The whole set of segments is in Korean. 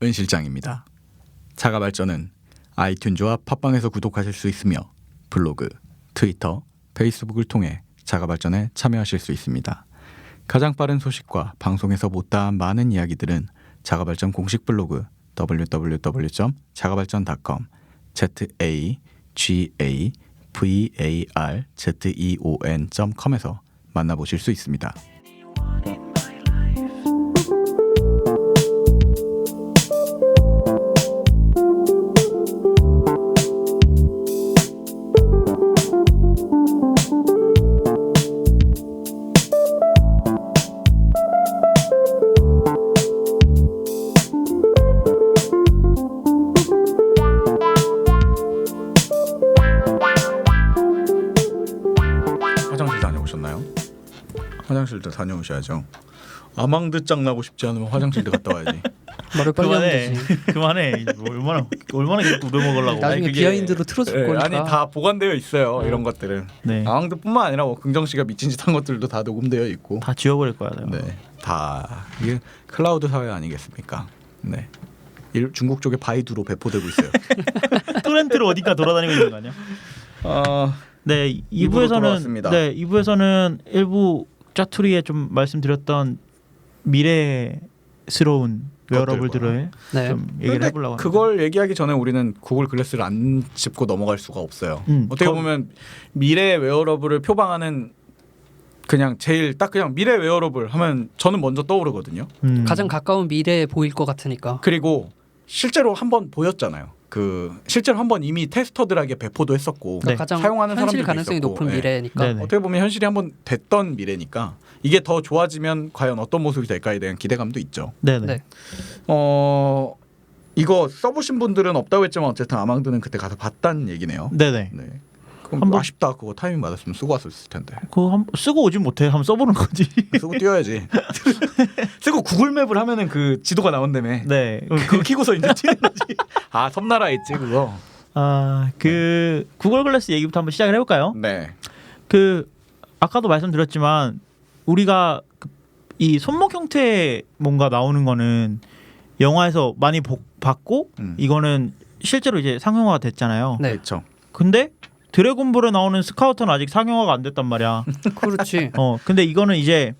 은 실장입니다. 자가발전은 아이튠즈와 팟빵에서 구독하실 수 있으며 블로그, 트위터, 페이스북을 통해 자가발전에 참여하실 수 있습니다. 가장 빠른 소식과 방송에서 못다한 많은 이야기들은 자가발전 공식 블로그 www.자가발전.com zagavarzeon.com에서 만나보실 수 있습니다. 화장실 다녀오셨나요? 화장실도 다녀오셔야죠. 아망드짱 나고 싶지 않으면 화장실도 갔다 와야지. 말을 빨리 하면 되지. 그만해. 뭐 얼마나 계속 우려먹으려고. 나중에 그게- 비하인드로 틀어줄 거니까. 아니 다 보관되어 있어요. 이런 것들은. 네. 아망드뿐만 아니라 뭐 긍정 씨가 미친 짓 한 것들도 다 녹음되어 있고. 다 지워버릴 거야. 내가. 네, 다 이게 클라우드 사회 아니겠습니까? 네. 중국 쪽에 바이두로 배포되고 있어요. 토렌트로 어디가 돌아다니고 있는 거 아니야? 네, 이부로 돌아왔습니다. 2부에서는 일부 짜투리에 좀 말씀드렸던 미래스러운 웨어러블들을 네. 좀 얘기를 해보려고 합니다. 그걸 얘기하기 전에 우리는 구글 글래스를 안 짚고 넘어갈 수가 없어요. 어떻게 보면 미래 웨어러블을 표방하는 그냥 제일 딱 그냥 미래 웨어러블 하면 저는 먼저 떠오르거든요. 가장 가까운 미래에 보일 것 같으니까. 그리고 실제로 한번 보였잖아요. 실제로 한번 이미 테스터들에게 배포도 했었고 네. 가장 사용하는 현실 사람들도 가능성이 있었고. 높은 네. 미래니까. 네네. 어떻게 보면 현실이 한번 됐던 미래니까 이게 더 좋아지면 과연 어떤 모습이 될까에 대한 기대감도 있죠. 네네. 네. 이거 써보신 분들은 없다고 했지만 어쨌든 아망드는 그때 가서 봤다는 얘기네요. 네네. 네. 그럼 한번- 아쉽다. 그거 타이밍 맞았으면 쓰고 왔을 텐데. 그거 쓰고 오진 못해. 한번 써보는 거지. 쓰고 뛰어야지. 쓰고 구글맵을 하면은 그 지도가 나온다며. 네. 그거 키고서 이제 뛰는 거지. 아 섬나라 있지 그거. 구글 글래스 얘기부터 한번 시작을 해볼까요? 네. 아까도 말씀드렸지만 우리가 이 손목 형태 뭔가 나오는 거는 영화에서 많이 봤고 이거는 실제로 이제 상용화가 됐잖아요. 네. 그렇죠. 근데 드래곤볼에 나오는 스카우터는 아직 상용화가 안 됐단 말이야. 그렇지. 근데 이거는 이제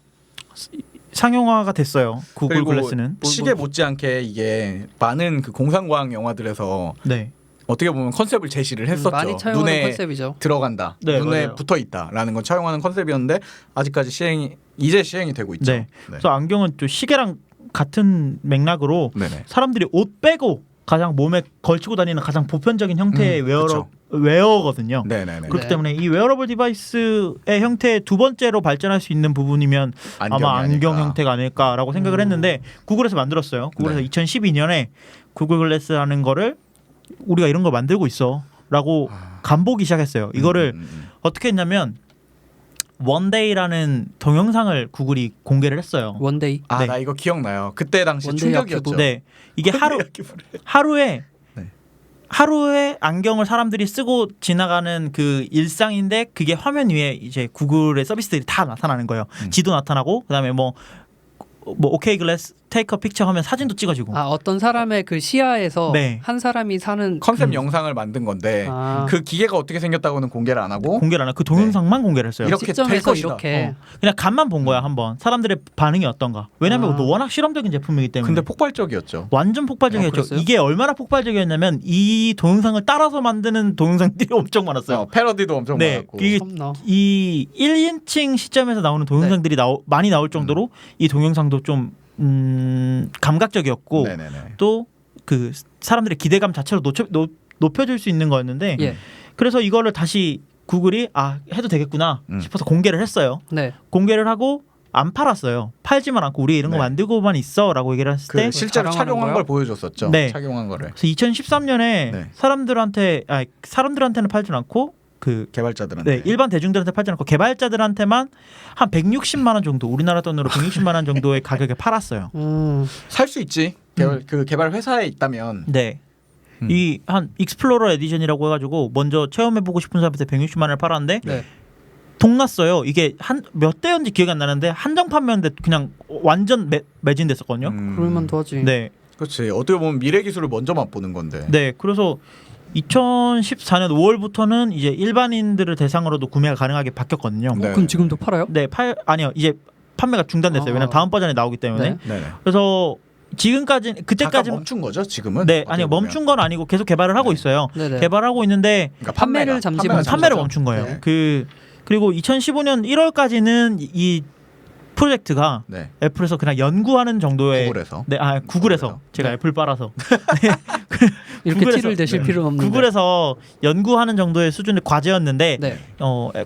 상용화가 됐어요. 구글 그리고 글래스는. 시계 못지않게 이게 많은 그 공상과학 영화들에서 네. 어떻게 보면 컨셉을 제시를 했었죠. 많이 차용하는 눈에 컨셉이죠. 들어간다. 네, 눈에 맞아요. 붙어 있다라는 건 차용하는 컨셉이었는데 아직까지 이제 시행이 되고 있죠. 네. 그래서 안경은 또 시계랑 같은 맥락으로 네네. 사람들이 옷 빼고 가장 몸에 걸치고 다니는 가장 보편적인 형태의 그쵸. 웨어거든요. 네네네. 그렇기 네. 때문에 이 웨어러블 디바이스의 형태 두 번째로 발전할 수 있는 부분이면 아마 안경 형태가 아닐까라고 생각을 했는데 구글에서 만들었어요. 구글에서 네. 2012년에 구글 글래스 하는 거를 우리가 이런 거 만들고 있어라고 간보기 시작했어요. 이거를 어떻게 했냐면 원데이라는 동영상을 구글이 공개를 했어요. 원데이. 아, 네. 나 이거 기억나요. 그때 당시 원데이 충격이었죠. 네, 이게 하루에 네. 하루에 안경을 사람들이 쓰고 지나가는 그 일상인데 그게 화면 위에 이제 구글의 서비스들이 다 나타나는 거예요. 지도 나타나고 그다음에 뭐 오케이 글래스 테이크 픽처 하면 사진도 찍어지고. 어떤 사람의 그 시야에서 네. 한 사람이 사는 컨셉 영상을 만든 건데 그 기계가 어떻게 생겼다고는 공개를 안 하고 공개를 안 하고 그 동영상만 공개를 했어요. 이렇게 될 시점에서 것이다. 이렇게 그냥 간만 본 거야 한번. 사람들의 반응이 어떤가. 왜냐면 아. 워낙 실험적인 제품이기 때문에. 근데 폭발적이었죠. 완전 폭발적이었죠. 그랬어요? 이게 얼마나 폭발적이었냐면 이 동영상을 따라서 만드는 동영상들이 엄청 많았어요. 패러디도 엄청 네, 많았고. 이게 섬나. 이 1인칭 시점에서 나오는 동영상들이 많이 나올 정도로 이 동영상도 좀 감각적이었고 네네네. 또 그 사람들의 기대감 자체로 높여줄 수 있는 거였는데 예. 그래서 이거를 다시 구글이 해도 되겠구나 싶어서 공개를 했어요. 네. 공개를 하고 안 팔았어요. 팔지만 않고 우리 이런 거 네. 만들고만 있어라고 얘기를 했을 때 실제로 자랑하는 착용한 거야? 걸 보여줬었죠. 네. 착용한 거를. 그래서 2013년에 네. 사람들한테는 팔지 않고 개발자들한테. 네, 일반 대중들한테 팔지 않고 개발자들한테만 한 160만 원 정도 우리나라 돈으로 160만 원 정도의 가격에 팔았어요. 살 수 있지. 그 개발 회사에 있다면. 네. 이 한 익스플로러 에디션이라고 해가지고 먼저 체험해보고 싶은 사람한테 160만 원을 팔았는데 네. 동났어요. 이게 한 몇 대였는지 기억이 안 나는데 한정 판매인데 그냥 완전 매진됐었거든요. 그럴만 도 하지. 네. 그렇지. 어떻게 보면 미래 기술을 먼저 맛보는 건데. 네, 그래서 2014년 5월부터는 이제 일반인들을 대상으로도 구매가 가능하게 바뀌었거든요. 네. 그럼 지금도 팔아요? 네, 아니요. 이제 판매가 중단됐어요. 아. 왜냐면 다음 버전이 나오기 때문에. 네. 네네. 그래서 지금까지 잠깐 그때까지 멈춘 거죠 지금은? 네, 어떻게 아니요. 보면. 멈춘 건 아니고 계속 개발을 하고 있어요. 네네. 개발하고 있는데 그러니까 판매를 잠시 판매가 멈춘 판매를 거죠? 멈춘 거예요. 네. 그리고 2015년 1월까지는 이 프로젝트가 네. 애플에서 그냥 연구하는 정도의 구글에서. 네, 구글에서 구글에서. 제가 네. 애플 빨아서 이렇게 구글에서- 티를 내실 네. 필요는 없는데. 구글에서 연구하는 정도의 수준의 과제였는데 네.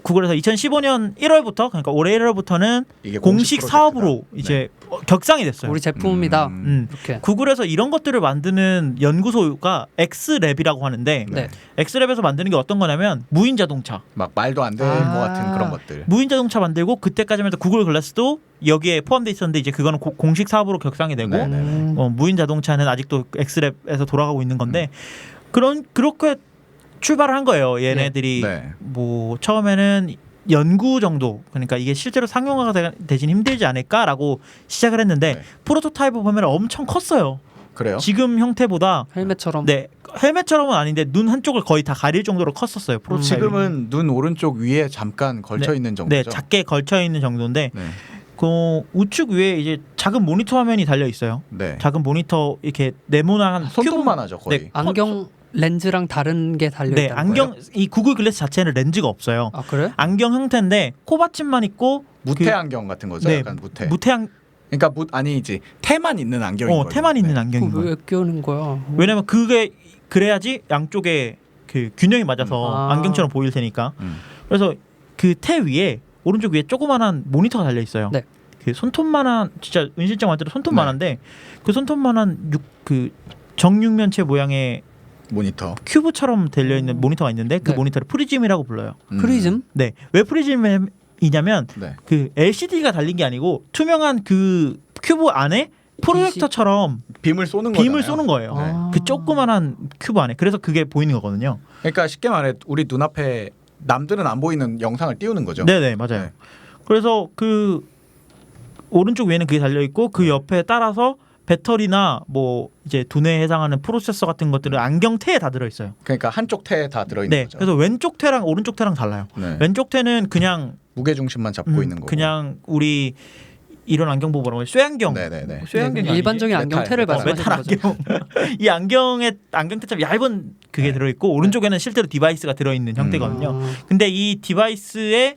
구글에서 2015년 1월부터 그러니까 올해 1월부터는 이게 공식 프로젝트가. 사업으로 네. 이제 격상이 됐어요. 우리 제품입니다. 음. 이렇게. 구글에서 이런 것들을 만드는 연구소가 엑스랩이라고 하는데 네. 엑스랩에서 만드는 게 어떤 거냐면 무인 자동차 막 말도 안 되는 아. 것 같은 그런 것들. 무인 자동차 만들고 그때까지만 해도 구글 글래스도 여기에 포함돼 있었는데 이제 그거는 공식 사업으로 격상이 되고 네, 네. 무인 자동차는 아직도 엑스랩에서 돌아가고 있는 건데 그렇게 출발을 한 거예요. 얘네들이 네. 뭐 처음에는 연구 정도 그러니까 이게 실제로 상용화가 되진 힘들지 않을까라고 시작을 했는데 네. 프로토타입을 보면 엄청 컸어요. 그래요? 지금 형태보다 헬멧처럼. 네 헬멧처럼은 아닌데 눈 한쪽을 거의 다 가릴 정도로 컸었어요. 프로토타입이. 지금은 눈 오른쪽 위에 잠깐 걸쳐 있는 정도죠. 네 작게 걸쳐 있는 정도인데 네. 그 우측 위에 이제 작은 모니터 화면이 달려 있어요. 네. 작은 모니터 이렇게 네모난 손톱만 하죠 거의. 네. 안경 렌즈랑 다른 게 달려 네 있다는 안경 거예요? 이 구글 글래스 자체는 렌즈가 없어요. 아 그래? 안경 형태인데 코받침만 있고 무태 그- 안경 같은 거죠. 네, 약간 무태. 무태양 그러니까 아니지 태만 있는 안경인 거예요. 태만 있는 네. 안경인 그거 거예요. 왜 끼우는 거야? 왜냐면 그게 그래야지 양쪽에 그 균형이 맞아서 아. 안경처럼 보일 테니까. 음. 그래서 그 태 위에 오른쪽 위에 조그만한 모니터가 달려 있어요. 네. 그 손톱만한 진짜 은실장 말대로 네. 손톱만한데 그 손톱만한 그 정육면체 모양의 모니터. 큐브처럼 달려 있는 모니터가 있는데 그 네. 모니터를 프리즘이라고 불러요. 프리즘? 네, 왜 프리즘이냐면 네. 그 LCD가 달린 게 아니고 투명한 그 큐브 안에 프로젝터처럼 빔을 쏘는 빔을 거잖아요. 쏘는 거예요. 네. 아. 그 조그만한 큐브 안에. 그래서 그게 보이는 거거든요. 그러니까 쉽게 말해 우리 눈앞에 남들은 안 보이는 영상을 띄우는 거죠. 네네 맞아요. 네. 그래서 그 오른쪽 위에는 그게 달려 있고 그 옆에 따라서 배터리나 뭐 이제 두뇌에 해당하는 프로세서 같은 것들은 안경테에 다 들어 있어요. 그러니까 한쪽 태에 다 들어 있는 네. 거죠. 그래서 왼쪽 테랑 오른쪽 테랑 달라요. 네. 왼쪽 테는 그냥 무게 중심만 잡고 있는 거고. 그냥 우리 이런 안경 보고 뭐라고 해요? 쇠안경. 네네네. 쇠안경이 네, 일반적인 메탈, 안경테를 메탈. 말씀하시는 메탈 거죠? 안경. 이 안경에 안경테처럼 얇은 그게 네. 들어 있고 오른쪽에는 실제로 디바이스가 들어 있는 형태거든요. 아, 근데 이 디바이스에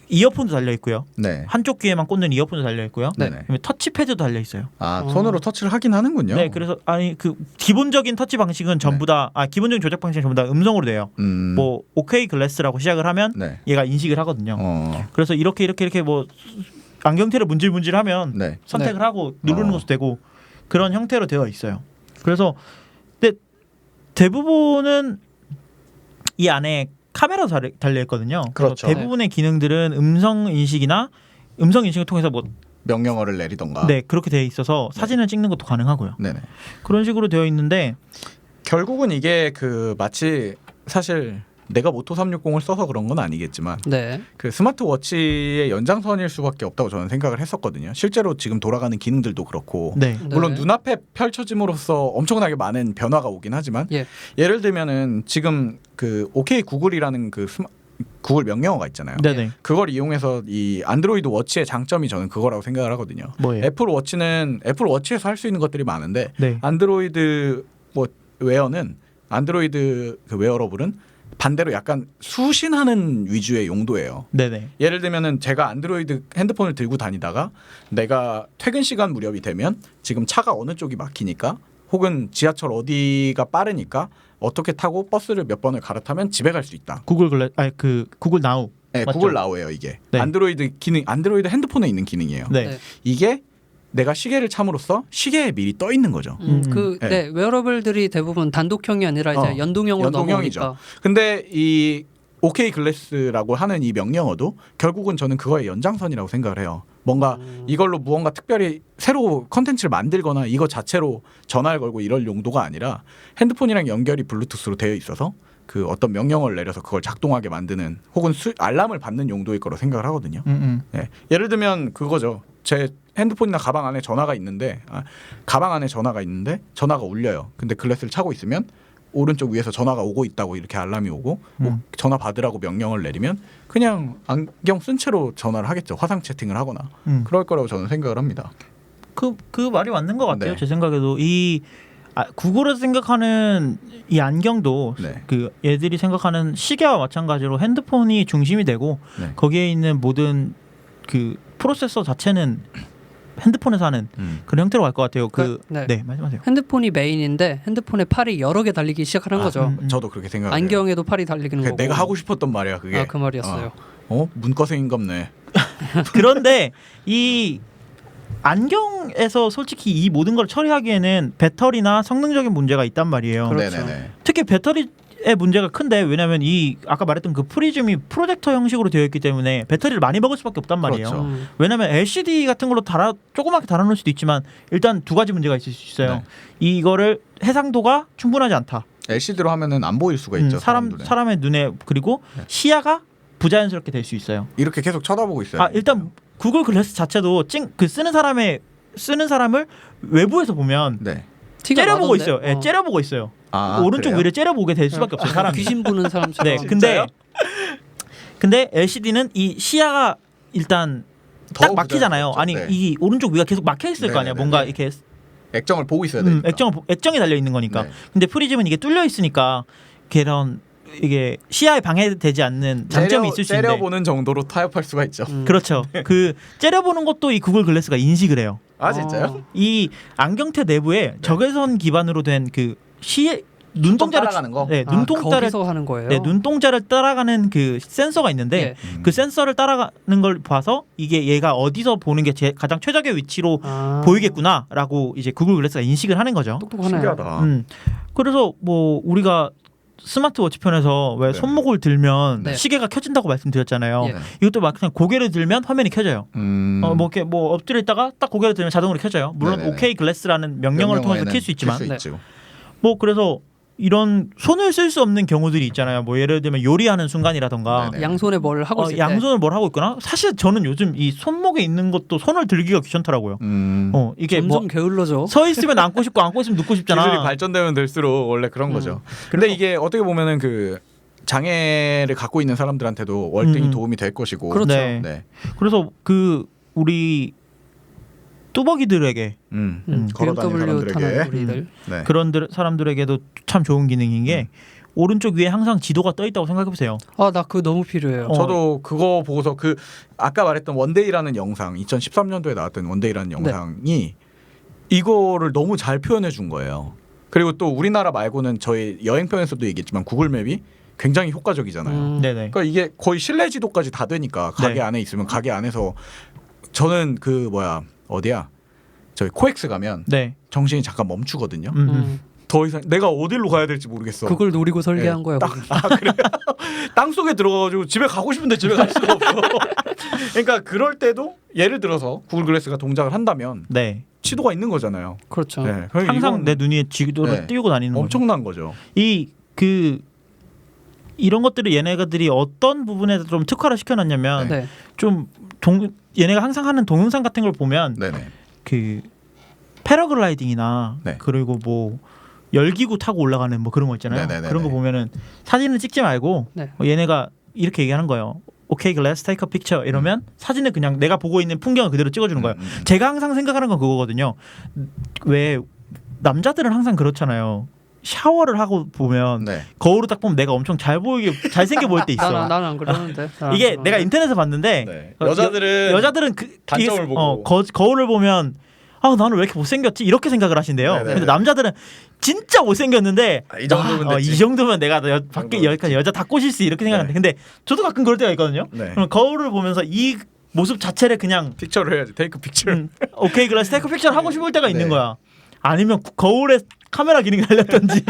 이어폰도 달려 있고요. 네. 한쪽 귀에만 꽂는 이어폰도 달려 있고요. 네네. 그다음에 터치패드도 달려 있어요. 아 손으로 터치를 하긴 하는군요. 네, 그래서 아니 그 기본적인 터치 방식은 전부 다 기본적인 조작 방식은 전부 다 음성으로 돼요. 뭐 오케이 글래스라고 시작을 하면 네. 얘가 인식을 하거든요. 어. 그래서 이렇게 뭐 안경테를 문질문질하면 네. 선택을 하고 누르는 것도 되고 그런 형태로 되어 있어요. 그래서 근데 대부분은 이 안에 카메라 달려 있거든요. 그래서 그렇죠. 대부분의 기능들은 음성 인식이나 음성 인식을 통해서 뭐 명령어를 내리던가. 네, 그렇게 되어 있어서 사진을 찍는 것도 가능하고요. 네네. 그런 식으로 되어 있는데 결국은 이게 그 마치 사실 내가 모토 360을 써서 그런 건 아니겠지만 네. 그 스마트워치의 연장선일 수밖에 없다고 저는 생각을 했었거든요. 실제로 지금 돌아가는 기능들도 그렇고 네. 물론 네. 눈앞에 펼쳐짐으로써 엄청나게 많은 변화가 오긴 하지만 예. 예를 들면은 지금 그 OK 구글이라는 그 구글 명령어가 있잖아요. 네네. 그걸 이용해서 이 안드로이드 워치의 장점이 저는 그거라고 생각을 하거든요. 뭐예요? 애플 워치는 애플 워치에서 할 수 있는 것들이 많은데 네. 안드로이드 뭐 웨어는 안드로이드 그 웨어러블은 반대로 약간 수신하는 위주의 용도예요. 네네. 예를 들면은 제가 안드로이드 핸드폰을 들고 다니다가 내가 퇴근 시간 무렵이 되면 지금 차가 어느 쪽이 막히니까 혹은 지하철 어디가 빠르니까 어떻게 타고 버스를 몇 번을 갈아타면 집에 갈 수 있다. 구글 글래 그 구글 나우. 네, 맞죠? 구글 나우예요 이게. 네. 안드로이드 기능, 안드로이드 핸드폰에 있는 기능이에요. 네. 네. 이게 내가 시계를 참으로써 시계에 미리 떠 있는 거죠. 네. 네, 웨어러블들이 대부분 단독형이 아니라 이제 연동형으로 연동형이죠. 넘어오니까. 근데 이 OK 글래스라고 하는 이 명령어도 결국은 저는 그거의 연장선이라고 생각을 해요. 뭔가 이걸로 무언가 특별히 새로 컨텐츠를 만들거나 이거 자체로 전화를 걸고 이럴 용도가 아니라 핸드폰이랑 연결이 블루투스로 되어 있어서 그 어떤 명령을 내려서 그걸 작동하게 만드는 혹은 알람을 받는 용도일 거로 생각을 하거든요. 네. 예를 들면 그거죠. 제 핸드폰이나 가방 안에 전화가 있는데 가방 안에 전화가 있는데 전화가 울려요. 근데 글래스를 차고 있으면 오른쪽 위에서 전화가 오고 있다고 이렇게 알람이 오고 전화 받으라고 명령을 내리면 그냥 안경 쓴 채로 전화를 하겠죠. 화상 채팅을 하거나 그럴 거라고 저는 생각을 합니다. 그 말이 맞는 것 같아요. 네. 제 생각에도 구글에서 생각하는 이 안경도 네. 그 얘들이 생각하는 시계와 마찬가지로 핸드폰이 중심이 되고 네. 거기에 있는 모든 그 프로세서 자체는 핸드폰에서 하는 그런 형태로 갈 것 같아요. 네, 말씀하세요. 핸드폰이 메인인데 핸드폰에 팔이 여러 개 달리기 시작하는 거죠. 저도 그렇게 생각해요. 안경에도 팔이 달리는 거고. 내가 하고 싶었던 말이야 그게. 그 말이었어요. 문과생인갑네. 그런데 이 안경에서 솔직히 이 모든 걸 처리하기에는 배터리나 성능적인 문제가 있단 말이에요. 그렇죠. 네네네. 특히 배터리의 문제가 큰데 왜냐하면 이 아까 말했던 그 프리즘이 프로젝터 형식으로 되어 있기 때문에 배터리를 많이 먹을 수밖에 없단 말이에요. 그렇죠. 왜냐하면 LCD 같은 걸로 조그맣게 달아놓을 수도 있지만 일단 두 가지 문제가 있을 수 있어요. 네. 이거를 해상도가 충분하지 않다. LCD로 하면은 안 보일 수가 있죠. 사람의 눈에 그리고 시야가 부자연스럽게 될 수 있어요. 이렇게 계속 쳐다보고 있어요. 일단 구글 글래스 자체도 쓰는 사람을 외부에서 보면 네. 째려보고 있어요. 네, 째려보고 있어요. 오른쪽 그래요? 위를 째려보게 될 수밖에 없어요. 사람이. 귀신 보는 사람처럼. 네, 근데 LCD는 이 시야가 일단 딱 막히잖아요. 아니 네. 이 오른쪽 위가 계속 막혀 있을 거 아니야. 뭔가 이렇게 액정을 보고 있어야 되니까. 액정이 달려 있는 거니까. 네. 근데 프리즘은 이게 뚫려 있으니까 이게 시야에 방해되지 않는 장점이 있을 수 있는데 째려보는 정도로 타협할 수가 있죠. 그렇죠. 그 째려보는 것도 이 구글 글래스가 인식을 해요. 진짜요? 이 안경테 내부에 적외선 기반으로 된 그 눈동자를 따라가는 거? 눈동자를 거기서 하는 거예요. 네, 눈동자를 따라가는 그 센서가 있는데 그 센서를 따라가는 걸 봐서 이게 얘가 어디서 보는 게 가장 최적의 위치로 보이겠구나라고 이제 구글 글래스가 인식을 하는 거죠. 똑똑하네요. 신기하다. 그래서 뭐 우리가 스마트워치 편에서 왜 손목을 들면 네. 시계가 켜진다고 말씀드렸잖아요. 예. 이것도 막 그냥 고개를 들면 화면이 켜져요. 뭐 이렇게 뭐 엎드려 있다가 딱 고개를 들면 자동으로 켜져요. 물론 네네네. OK 글래스라는 명령어를 통해서 켤 수 있지만 있죠. 뭐 그래서 이런 손을 쓸 수 없는 경우들이 있잖아요. 뭐 예를 들면 요리하는 순간이라던가 네네. 양손에 뭘 하고 있을 때. 양손을 뭘 하고 있거나 사실 저는 요즘 이 손목에 있는 것도 손을 들기가 귀찮더라고요. 이게 점점 뭐 게을러져. 서 있으면 앉고 싶고 앉고 있으면 눕고 싶잖아. 기술이 발전되면 될수록 원래 그런 거죠. 근데 이게 어떻게 보면은 그 장애를 갖고 있는 사람들한테도 월등히 도움이 될 것이고. 그렇죠. 네. 그래서 그 우리 뚜벅이들에게 걸어다니는 BMW 타는 사람들에게 우리들. 네. 그런 사람들에게도 참 좋은 기능인 게 오른쪽 위에 항상 지도가 떠 있다고 생각해 보세요. 나 그거 너무 필요해요. 저도 그거 보고서 그 아까 말했던 원데이라는 영상 2013년도에 나왔던 원데이라는 영상이 이거를 너무 잘 표현해 준 거예요. 그리고 또 우리나라 말고는 저희 여행편에서도 얘기했지만 구글맵이 굉장히 효과적이잖아요. 네네. 그러니까 이게 거의 실내 지도까지 다 되니까 가게 네. 안에 있으면 가게 안에서 저는 그 어디야? 저희 코엑스 가면 네. 정신이 잠깐 멈추거든요. 더 이상 내가 어디로 가야 될지 모르겠어. 그걸 노리고 설계한 거야. 그래요? 땅 속에 들어가가지고 집에 가고 싶은데 집에 갈 수가 없어. 그러니까 그럴 때도 예를 들어서 구글 글래스가 동작을 한다면 네. 지도가 있는 거잖아요. 그렇죠. 네. 항상 내 눈 위에 지도를 네. 띄우고 다니는 거죠. 엄청난 거죠. 이런 것들을 얘네가들이 어떤 부분에서 좀 특화를 시켜놨냐면 네. 좀 얘네가 항상 하는 동영상 같은 걸 보면 네네. 그 패러글라이딩이나 네. 그리고 뭐 열기구 타고 올라가는 뭐 그런 거 있잖아요. 네네네네. 그런 거 보면은 사진을 찍지 말고 네. 얘네가 이렇게 얘기하는 거예요. 오케이 글래스 테이크 픽처 이러면 사진을 그냥 내가 보고 있는 풍경을 그대로 찍어주는 거예요. 제가 항상 생각하는 건 그거거든요. 왜 남자들은 항상 그렇잖아요. 샤워를 하고 보면 네. 거울을 딱 보면 내가 엄청 잘생겨 보일 때 있어. 나는 안 그러는데. 이게 내가 인터넷에서 봤는데 네. 여자들은 단점을 보고 거울을 보면 나는 왜 이렇게 못생겼지 이렇게 생각을 하신대요. 네네. 근데 남자들은 진짜 못생겼는데 이 정도면 됐지. 이 정도면 내가 밖에 여자 다 꼬실 수 이렇게 생각하는데 근데 저도 가끔 그럴 때가 있거든요. 네. 그럼 거울을 보면서 이 모습 자체를 그냥 픽처를 해야지. 테이크 픽처. 오케이 글래스 테이크 픽처를 하고 싶을 때가 네. 있는 거야. 아니면 거울에 카메라 기능이 달렸던지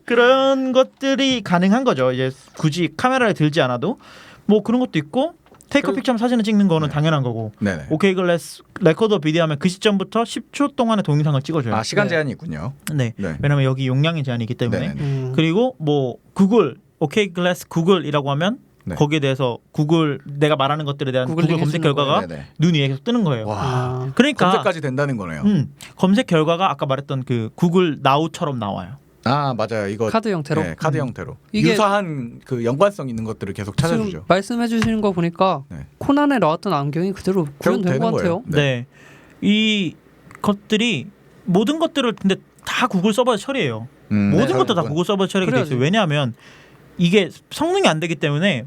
그런 것들이 가능한 거죠. 이제 굳이 카메라를 들지 않아도 뭐 그런 것도 있고 테이크 픽처럼 사진을 찍는 거는 네. 당연한 거고 네네. 오케이 글래스 레코더 비디오 하면 그 시점부터 10초 동안의 동영상을 찍어줘요. 아 시간 네. 제한이 있군요. 네. 네. 왜냐면 여기 용량의 제한이 있기 때문에. 네네. 그리고 뭐 구글 오케이 글래스 구글이라고 하면 네. 거기에 대해서 구글 내가 말하는 것들에 대한 구글 구글링 검색 해주는 결과가 네네. 눈 위에 계속 뜨는 거예요. 와 아, 그러니까 검색까지 된다는 거네요. 검색 결과가 아까 말했던 그 구글 나우처럼 나와요. 아 맞아요. 이거 카드 형태로. 네, 카드 형태로 이게- 유사한 그 연관성 있는 것들을 계속 지금 찾아주죠. 말씀해 주시는 거 보니까 네. 코난에 나왔던 안경이 그대로 구현된 것 같아요. 네. 이 것들이 모든 것들을 근데 다 구글 서버에서 처리해요. 모든 네, 것도 다 결국은. 구글 서버에 처리가 돼 그래야지. 있어요. 왜냐하면 이게 성능이 안 되기 때문에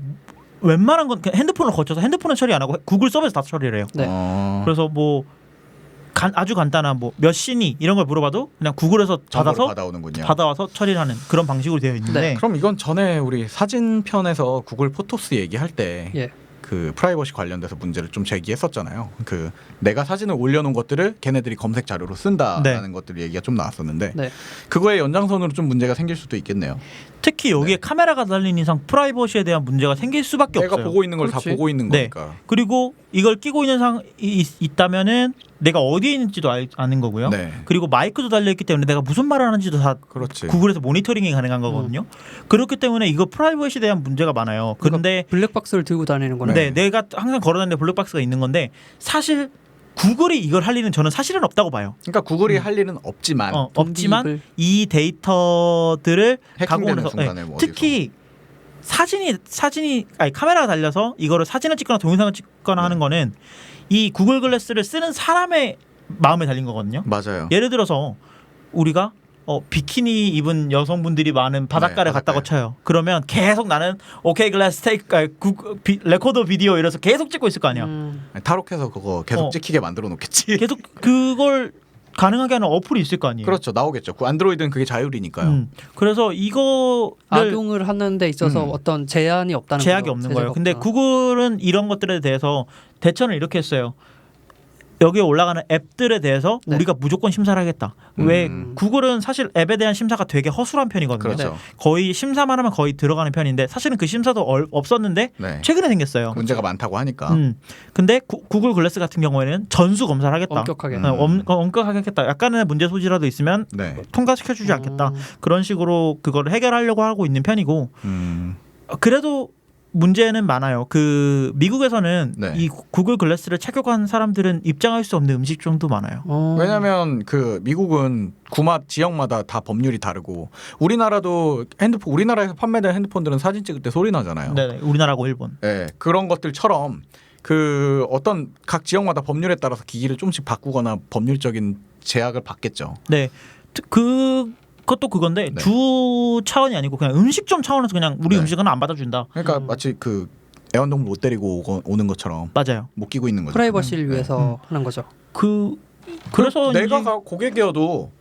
웬만한 건 그냥 핸드폰을 거쳐서 핸드폰은 처리 안 하고 구글 서버에서 다 처리를 해요. 네. 그래서 뭐 아주 간단한 뭐 몇 시니 이런 걸 물어봐도 그냥 구글에서 정보를 받아서 받아오는군요. 받아와서 처리를 하는 그런 방식으로 되어 있는데 네. 그럼 이건 전에 우리 사진 편에서 구글 포토스 얘기할 때 예. 그 프라이버시 관련돼서 문제를 좀 제기했었잖아요. 그 내가 사진을 올려놓은 것들을 걔네들이 검색 자료로 쓴다라는 것들 얘기가 좀 나왔었는데 네. 그거의 연장선으로 좀 문제가 생길 수도 있겠네요. 특히 여기에 카메라가 달린 이상 프라이버시에 대한 문제가 생길 수밖에 내가 없어요. 보고 있는 걸 다 그렇지. 보고 있는 네. 거니까. 그리고 이걸 끼고 있는 상황이 있다면은 내가 어디에 있는지도 아는 거고요. 네, 그리고 마이크도 달려 있기 때문에 내가 무슨 말을 하는지도 다 그렇지. 구글에서 모니터링이 가능한 거거든요. 그렇기 때문에 이거 프라이버시에 대한 문제가 많아요. 그런데 블랙박스를 들고 다니는 거네. 네, 내가 항상 걸어다니는 블랙박스가 있는 건데 사실 구글이 이걸 할 일은 저는 사실은 없다고 봐요. 그러니까 구글이 할 일은 없지만 없지만 덤비입을. 이 데이터들을 해킹되는 가공을 해서 순간에 뭐 어디서. 특히 사진이 아니 카메라가 달려서 이거를 사진을 찍거나 동영상을 찍거나 하는 거는 이 구글 글래스를 쓰는 사람의 마음에 달린 거거든요. 맞아요. 예를 들어서 우리가 비키니 입은 여성분들이 많은 바닷가를 네, 갔다고 바닷가에. 쳐요. 그러면 계속 나는 오케이 글래스 테이크 레코더 비디오 이래서 계속 찍고 있을 거 아니야. 탈옥해서 그거 계속 어. 찍히게 만들어 놓겠지. 계속 그걸 가능하게 하는 어플이 있을 거 아니에요. 그렇죠. 나오겠죠. 그 안드로이드는 그게 자율이니까요. 그래서 이거를 악용을 하는 데 있어서 어떤 제한이 없다는 제약이 거죠. 없는 제재가 거예요. 근데 없다. 구글은 이런 것들에 대해서 대처는 이렇게 했어요. 여기에 올라가는 앱들에 대해서 네. 우리가 무조건 심사를 하겠다. 왜 음. 구글은 사실 앱에 대한 심사가 되게 허술한 편이거든요. 그렇죠. 네. 거의 심사만 하면 거의 들어가는 편인데 사실은 그 심사도 없었는데 네. 최근에 생겼어요. 문제가 많다고 하니까. 근데 구글 글래스 같은 경우에는 전수 검사를 하겠다. 엄격하게. 엄격하게 하겠다. 약간의 문제 소지라도 있으면 네. 통과시켜주지 않겠다. 그런 식으로 그거를 해결하려고 하고 있는 편이고 그래도 문제는 많아요. 그 미국에서는 네. 이 구글 글래스를 착용한 사람들은 입장할 수 없는 음식점도 많아요. 왜냐하면 그 미국은 구마 지역마다 다 법률이 다르고 우리나라도 우리나라에서 판매된 핸드폰들은 사진 찍을 때 소리 나잖아요. 네, 우리나라하고 일본. 네, 그런 것들처럼 그 어떤 각 지역마다 법률에 따라서 기기를 조금씩 바꾸거나 법률적인 제약을 받겠죠. 네, 그것도 그건데 네. 주 차원이 아니고 그냥 음식점 차원에서 그냥 우리 네. 음식은 안 받아준다. 그러니까 마치 그 애완동물 못 데리고 오는 것처럼 맞아요. 못 끼고 있는 거죠. 프라이버시를 위해서 하는 거죠. 그래서 내가 이제- 고객이어도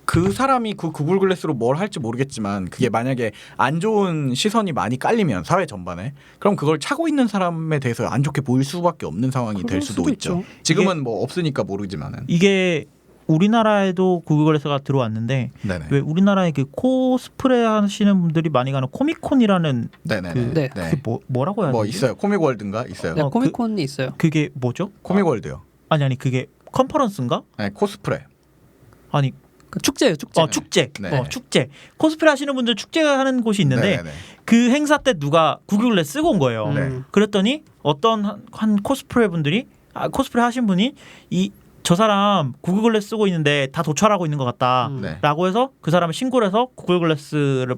그 사람이 그 구글 글래스로 뭘 할지 모르겠지만 그게 만약에 안 좋은 시선이 많이 깔리면 사회 전반에 그럼 그걸 차고 있는 사람에 대해서 안 좋게 보일 수밖에 없는 상황이 될 그럴 수도 수도 있죠. 있죠. 지금은 뭐 없으니까 모르지만은. 이게 우리나라에도 구글 글래스가 들어왔는데 네네. 왜 우리나라에 그 코스프레 하시는 분들이 많이 가는 코미콘이라는 네네네. 네. 그게 뭐라고 해야 되지? 뭐 있어요. 코믹월드인가 있어요. 네, 어, 코미콘이 있어요. 그게 뭐죠? 코믹월드요. 아니 그게 컨퍼런스인가? 네, 코스프레. 아니 그 축제예요, 축제. 축제. 네. 축제. 코스프레 하시는 분들 축제하는 곳이 있는데 네네네. 그 행사 때 누가 구글 글래스 쓰고 온 거예요. 음. 네. 그랬더니 어떤 한 코스프레 분들이 코스프레 하신 분이 저 사람 구글 글래스 쓰고 있는데 다 도찰하고 있는 것 같다라고 네. 해서 그 사람을 신고를 해서 구글 글래스를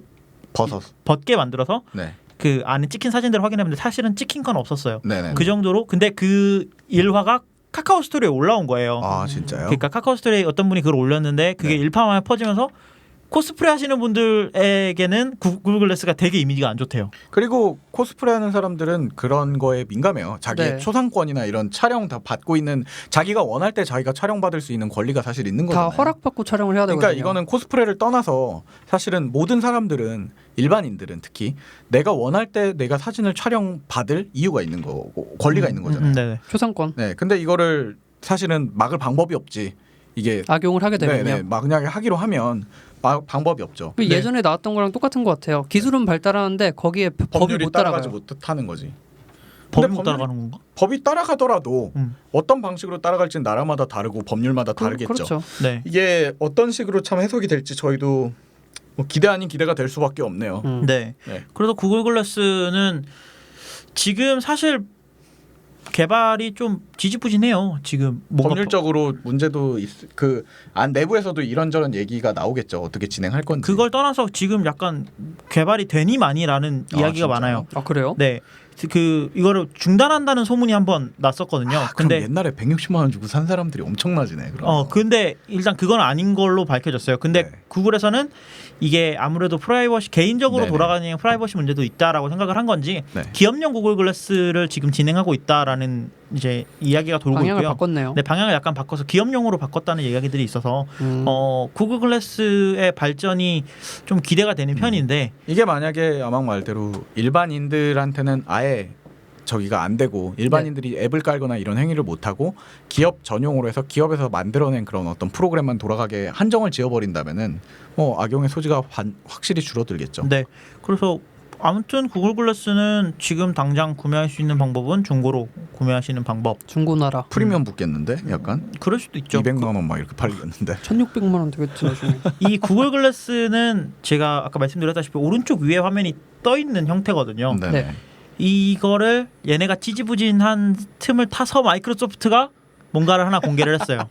벗게 만들어서 네. 그 안에 찍힌 사진들을 확인했는데 사실은 찍힌 건 없었어요. 네네. 그 정도로 근데 그 일화가 카카오 스토리에 올라온 거예요. 아 진짜요? 그러니까 카카오 스토리에 어떤 분이 글을 올렸는데 그게 네. 일파만에 퍼지면서 코스프레 하시는 분들에게는 구글 글래스가 되게 이미지가 안 좋대요. 그리고 코스프레하는 사람들은 그런 거에 민감해요. 자기의 네. 초상권이나 이런 촬영 다 받고 있는 자기가 원할 때 자기가 촬영받을 수 있는 권리가 사실 있는 다 거잖아요. 허락받고 촬영을 해야 되거든요. 그러니까 이거는 코스프레를 떠나서 사실은 모든 사람들은 일반인들은 특히 내가 원할 때 내가 사진을 촬영받을 이유가 있는 거고 권리가 있는 거잖아요. 네네. 초상권 네, 근데 이거를 사실은 막을 방법이 없지. 이게 악용을 하게 되면요. 네네, 막연하게 하기로 하면 방법이 없죠. 그 예전에 나왔던 거랑 똑같은 것 같아요. 기술은 발달하는데 거기에 법이 법률이 못 따라가지 따라가요. 못하는 거지. 법이 근데 못 따라가는 건가? 법이 따라가더라도 음. 어떤 방식으로 따라갈지는 나라마다 다르고 법률마다 다르겠죠. 그렇죠. 네. 이게 어떤 식으로 참 해석이 될지 저희도 뭐 기대 아닌 기대가 될 수밖에 없네요. 네. 네. 그래서 구글 글래스는 지금 사실 개발이 좀 지지부진해요. 지금 뭔가 법률적으로 문제도 안 내부에서도 이런저런 얘기가 나오겠죠. 어떻게 진행할 건지. 그걸 떠나서 지금 약간 개발이 되니 마니라는 아, 이야기가 진짜요? 많아요. 아 그래요? 네. 그 이거를 중단한다는 소문이 한번 났었거든요. 그럼 근데 옛날에 160만 원 주고 산 사람들이 엄청나지네. 그럼. 근데 일단 그건 아닌 걸로 밝혀졌어요. 근데 네. 구글에서는 이게 아무래도 프라이버시 개인적으로 네네. 돌아가는 프라이버시 문제도 있다라고 생각을 한 건지 네. 기업용 구글 글래스를 지금 진행하고 있다라는 이제 이야기가 돌고 방향을 있고요. 바꿨네요. 네, 방향을 약간 바꿔서 기업용으로 바꿨다는 이야기들이 있어서 음. 구글 글래스의 발전이 좀 기대가 되는 편인데 이게 만약에 아망 말대로 일반인들한테는 아예 저기가 안 되고 일반인들이 앱을 깔거나 이런 행위를 못 하고 기업 전용으로 해서 기업에서 만들어낸 그런 어떤 프로그램만 돌아가게 한정을 지어버린다면은 뭐 악용의 소지가 확실히 줄어들겠죠. 네. 그래서 아무튼 구글 글래스는 지금 당장 구매할 수 있는 방법은 중고로 구매하시는 방법. 중고나라 프리미엄 붙겠는데 약간 그럴 수도 있죠. 200만 원 막 이렇게 팔리겠는데. 1,600만 원 되겠죠. 나중에. 이 구글 글래스는 제가 아까 말씀드렸다시피 오른쪽 위에 화면이 떠 있는 형태거든요. 네네. 네. 이거를 얘네가 찌지부진한 틈을 타서 마이크로소프트가 뭔가를 하나 공개를 했어요.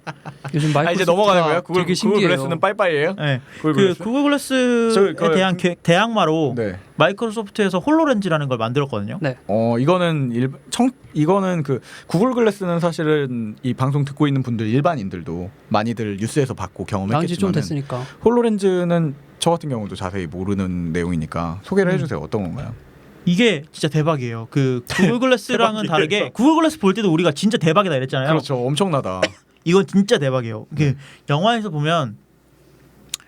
요즘 아 이제 넘어가는 거예요? 구글 글래스는 빠이빠이예요? 네. 구글 그 글래스? 구글 글래스에 대한 대항마로 네. 마이크로소프트에서 홀로렌즈라는 걸 만들었거든요. 네. 이거는 그 구글 글래스는 사실은 이 방송 듣고 있는 분들 일반인들도 많이들 뉴스에서 봤고 나온 지 좀 경험했겠지만 됐으니까. 홀로렌즈는 저 같은 경우도 자세히 모르는 내용이니까 소개를 해주세요. 어떤 건가요? 이게 진짜 대박이에요. 그 구글 글래스랑은 다르게 구글 글래스 볼 때도 우리가 진짜 대박이다 이랬잖아요. 그렇죠. 엄청나다. 이건 진짜 대박이에요. 그 영화에서 보면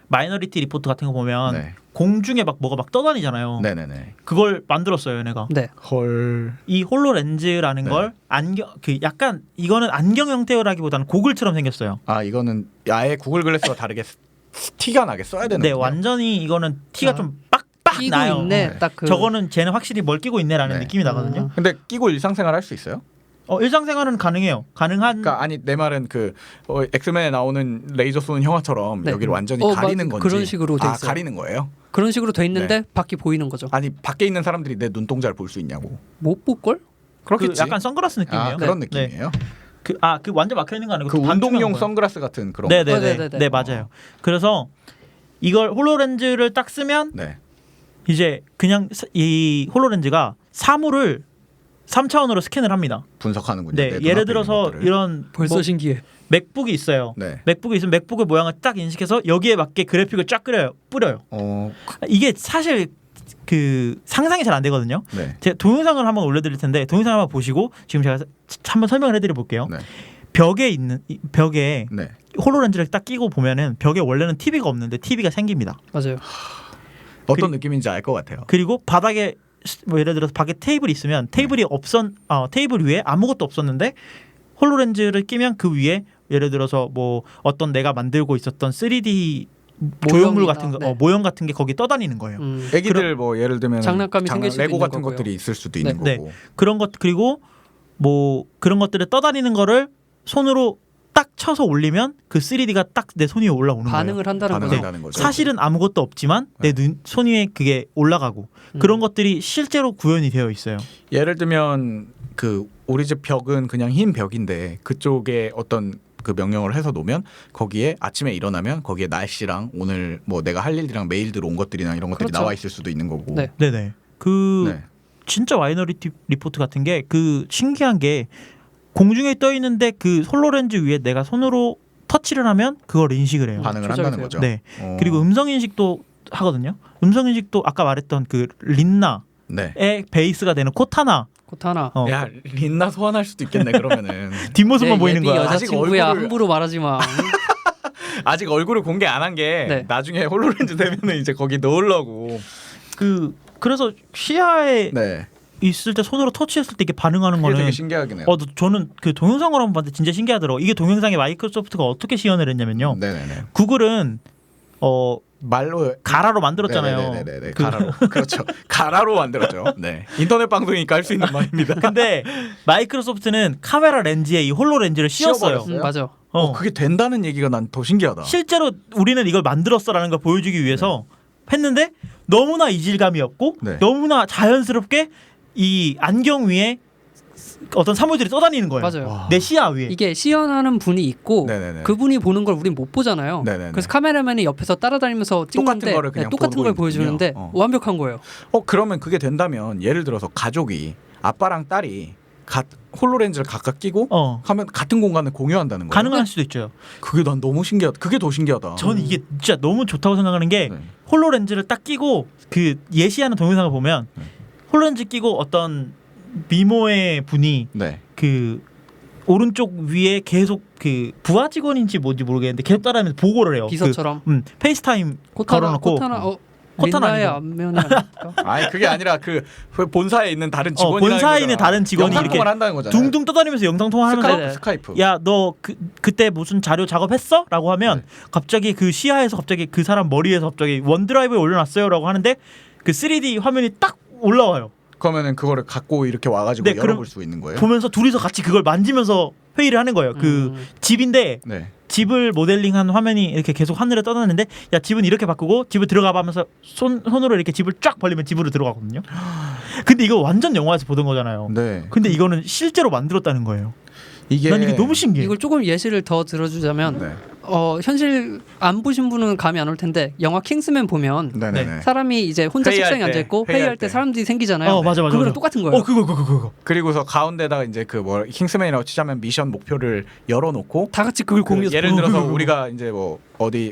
마이너리티 리포트 같은 거 보면 네. 공중에 막 뭐가 막 떠다니잖아요. 네네네. 그걸 만들었어요, 얘네가. 네. 헐. 이 홀로렌즈라는 네. 걸 안경 그 약간 이거는 안경 형태라기보다는 고글처럼 생겼어요. 아 이거는 아예 구글 글래스와 다르게 티가 나게 써야 되는. 네, 완전히 이거는 티가 아, 좀 빡빡 끼고 나요. 있네. 네. 딱 그. 저거는 쟤는 확실히 뭘 끼고 있네라는 네. 느낌이 나거든요. 근데 끼고 일상생활 할 수 있어요? 일상생활은 가능해요. 가능한 그러니까 아니 내 말은 그 엑스맨에 나오는 레이저 쏘는 형아처럼 네. 여기를 완전히 가리는 맞아. 건지. 그런 식으로 돼 있어요. 가리는 거예요? 그런 식으로 돼 있는데 네. 밖이 보이는 거죠. 아니 밖에 있는 사람들이 내 눈동자를 볼 수 있냐고. 못 볼 걸? 그렇겠지. 그 약간 선글라스 느낌이에요. 아, 그런 네. 느낌이에요. 그 완전 막혀 있는 거 아니고 그 반투명한 운동용 거예요. 선글라스 같은 그런. 네네네. 네네네. 네 맞아요. 그래서 이걸 홀로렌즈를 딱 쓰면 네. 이제 그냥 이 홀로렌즈가 사물을 3차원으로 스캔을 합니다. 분석하는군요. 네, 내 예를 눈앞에 들어서 있는 것들을. 이런 벌써 뭐 신기해. 맥북이 있어요. 네. 맥북이 있으면 맥북의 모양을 딱 인식해서 여기에 맞게 그래픽을 쫙 뿌려요. 이게 사실 그 상상이 잘 안 되거든요. 네. 제가 동영상을 한번 올려드릴 텐데 동영상 한번 보시고 지금 제가 한번 설명을 해드려 볼게요. 네. 벽에 네. 홀로렌즈를 딱 끼고 보면은 벽에 원래는 TV가 없는데 TV가 생깁니다. 맞아요. 어떤 느낌인지 알 것 같아요. 그리고 바닥에 뭐 예를 들어서 밖에 테이블이 있으면 테이블 위에 아무것도 없었는데 홀로렌즈를 끼면 그 위에 예를 들어서 뭐 어떤 내가 만들고 있었던 3D 조형물 모형이나, 같은 거 네. 모형 같은 게 거기 떠다니는 거예요. 애기들 뭐 예를 들면 장난감이 생길 수도 레고 있는 같은 거고요. 것들이 있을 수도 있는 네. 거고. 그런 것 그리고 뭐 그런 것들을 떠다니는 거를 손으로 딱 쳐서 올리면 그 3D가 딱 내 손 위에 올라오는 거예요. 반응을 한다는 거죠. 반응한다는 거죠. 사실은 아무것도 없지만 내 손 위에 그게 올라가고 그런 것들이 실제로 구현이 되어 있어요. 예를 들면 그 우리 집 벽은 그냥 흰 벽인데 그쪽에 어떤 그 명령을 해서 놓으면 거기에 아침에 일어나면 거기에 날씨랑 오늘 뭐 내가 할 일이랑 메일 들어온 것들이나 이런 것들이 그렇죠. 나와 있을 수도 있는 거고. 네. 네네. 그 네. 진짜 마이너리티 리포트 같은 게 그 신기한 게 공중에 떠 있는데 그 홀로렌즈 위에 내가 손으로 터치를 하면 그걸 인식을 해요. 반응을 조절이 한다는 돼요. 거죠. 네. 어. 그리고 음성 인식도 하거든요. 음성 인식도 아까 말했던 그 린나의 네. 베이스가 되는 코타나 코타나. 야 린나 소환할 수도 있겠네 그러면은. 뒷모습만 내 보이는 예비 거야. 여자친구야 아직 얼굴을- 함부로 말하지 마. 아직 얼굴을 공개 안 한 게 네. 나중에 홀로렌즈 되면은 이제 거기 넣으려고. 그래서 시야에 네. 있을 때 손으로 터치했을 때 이게 반응하는 그게 거는 되게 신기하긴 해요. 저는 그 동영상으로 한번 봤는데 진짜 신기하더라고. 이게 동영상에 마이크로소프트가 어떻게 시연을 했냐면요. 네네네. 구글은 말로 가라로 만들었잖아요. 네네네. 가라로. 그렇죠. 가라로 만들었죠. 네. 인터넷 방송이니까 할 수 있는 말입니다. 근데 마이크로소프트는 카메라 렌즈에 이 홀로 렌즈를 씌웠어요. 씌워버렸어요? 맞아. 그게 된다는 얘기가 난 더 신기하다. 실제로 우리는 이걸 만들었어라는 걸 보여주기 위해서 했는데 너무나 이질감이 없고 네. 너무나 자연스럽게 이 안경 위에 어떤 사물들이 떠다니는 거예요. 맞아요. 와. 내 시야 위에. 이게 시연하는 분이 있고 네네네. 그분이 보는 걸 우린 못 보잖아요. 네네네. 그래서 카메라맨이 옆에서 따라다니면서 똑같은 찍는데 거를 그냥 똑같은 보고 걸 보여주는데 있군요. 완벽한 거예요. 그러면 그게 된다면 예를 들어서 가족이 아빠랑 딸이 홀로렌즈를 각각 끼고 하면 같은 공간을 공유한다는 거예요. 가능할 수도 있죠. 그게 난 너무 신기하다. 그게 더 신기하다. 저는 이게 진짜 너무 좋다고 생각하는 게 네. 홀로렌즈를 딱 끼고 그 예시하는 동영상을 보면 네. 홀로렌즈 끼고 어떤 미모의 분이 네. 그 오른쪽 위에 계속 그 부하 직원인지 뭔지 모르겠는데 계속 따라하면서 보고를 해요. 비서처럼. 페이스타임 코타나 걸어놓고 코타나 코타나 린다의 아니고. 안면이 아닐까? 아니 그게 아니라 그 본사에 있는 다른 직원이 본사에 있는 다른 직원이 이렇게 한다는 거잖아요. 둥둥 떠다니면서 영상 통화하면서 네네. 스카이프. 야 너 그때 무슨 자료 작업했어? 라고 하면 갑자기 그 시야에서 갑자기 그 사람 머리에서 갑자기 원드라이브에 올려놨어요 라고 하는데 그 3D 화면이 딱 올라와요. 그러면은 그거를 갖고 이렇게 와가지고 네, 그럼 열어볼 수 있는 거예요? 보면서 둘이서 같이 그걸 만지면서 회의를 하는 거예요. 그 집인데 네. 집을 모델링한 화면이 이렇게 계속 하늘에 떠다니는데 야 집은 이렇게 바꾸고 집을 들어가봐 하면서 손으로 이렇게 집을 쫙 벌리면 집으로 들어가거든요. 근데 이거 완전 영화에서 보던 거잖아요. 네. 근데 이거는 실제로 만들었다는 거예요. 이게 난 이게 너무 신기해. 이걸 조금 예시를 더 들어주자면 네. 현실 안 보신 분은 감이 안 올 텐데 영화 킹스맨 보면 네네네. 사람이 이제 혼자 회의할 책상에 때, 앉아 있고 회의할 회의할 때 때. 사람들이 생기잖아요. 맞아. 그거랑 똑같은 거예요. 그거. 그리고서 가운데다가 이제 그 뭐 킹스맨이라고 치자면 미션 목표를 열어놓고 다 같이 그걸 그 공유해서 예를 들어서 그거. 우리가 이제 뭐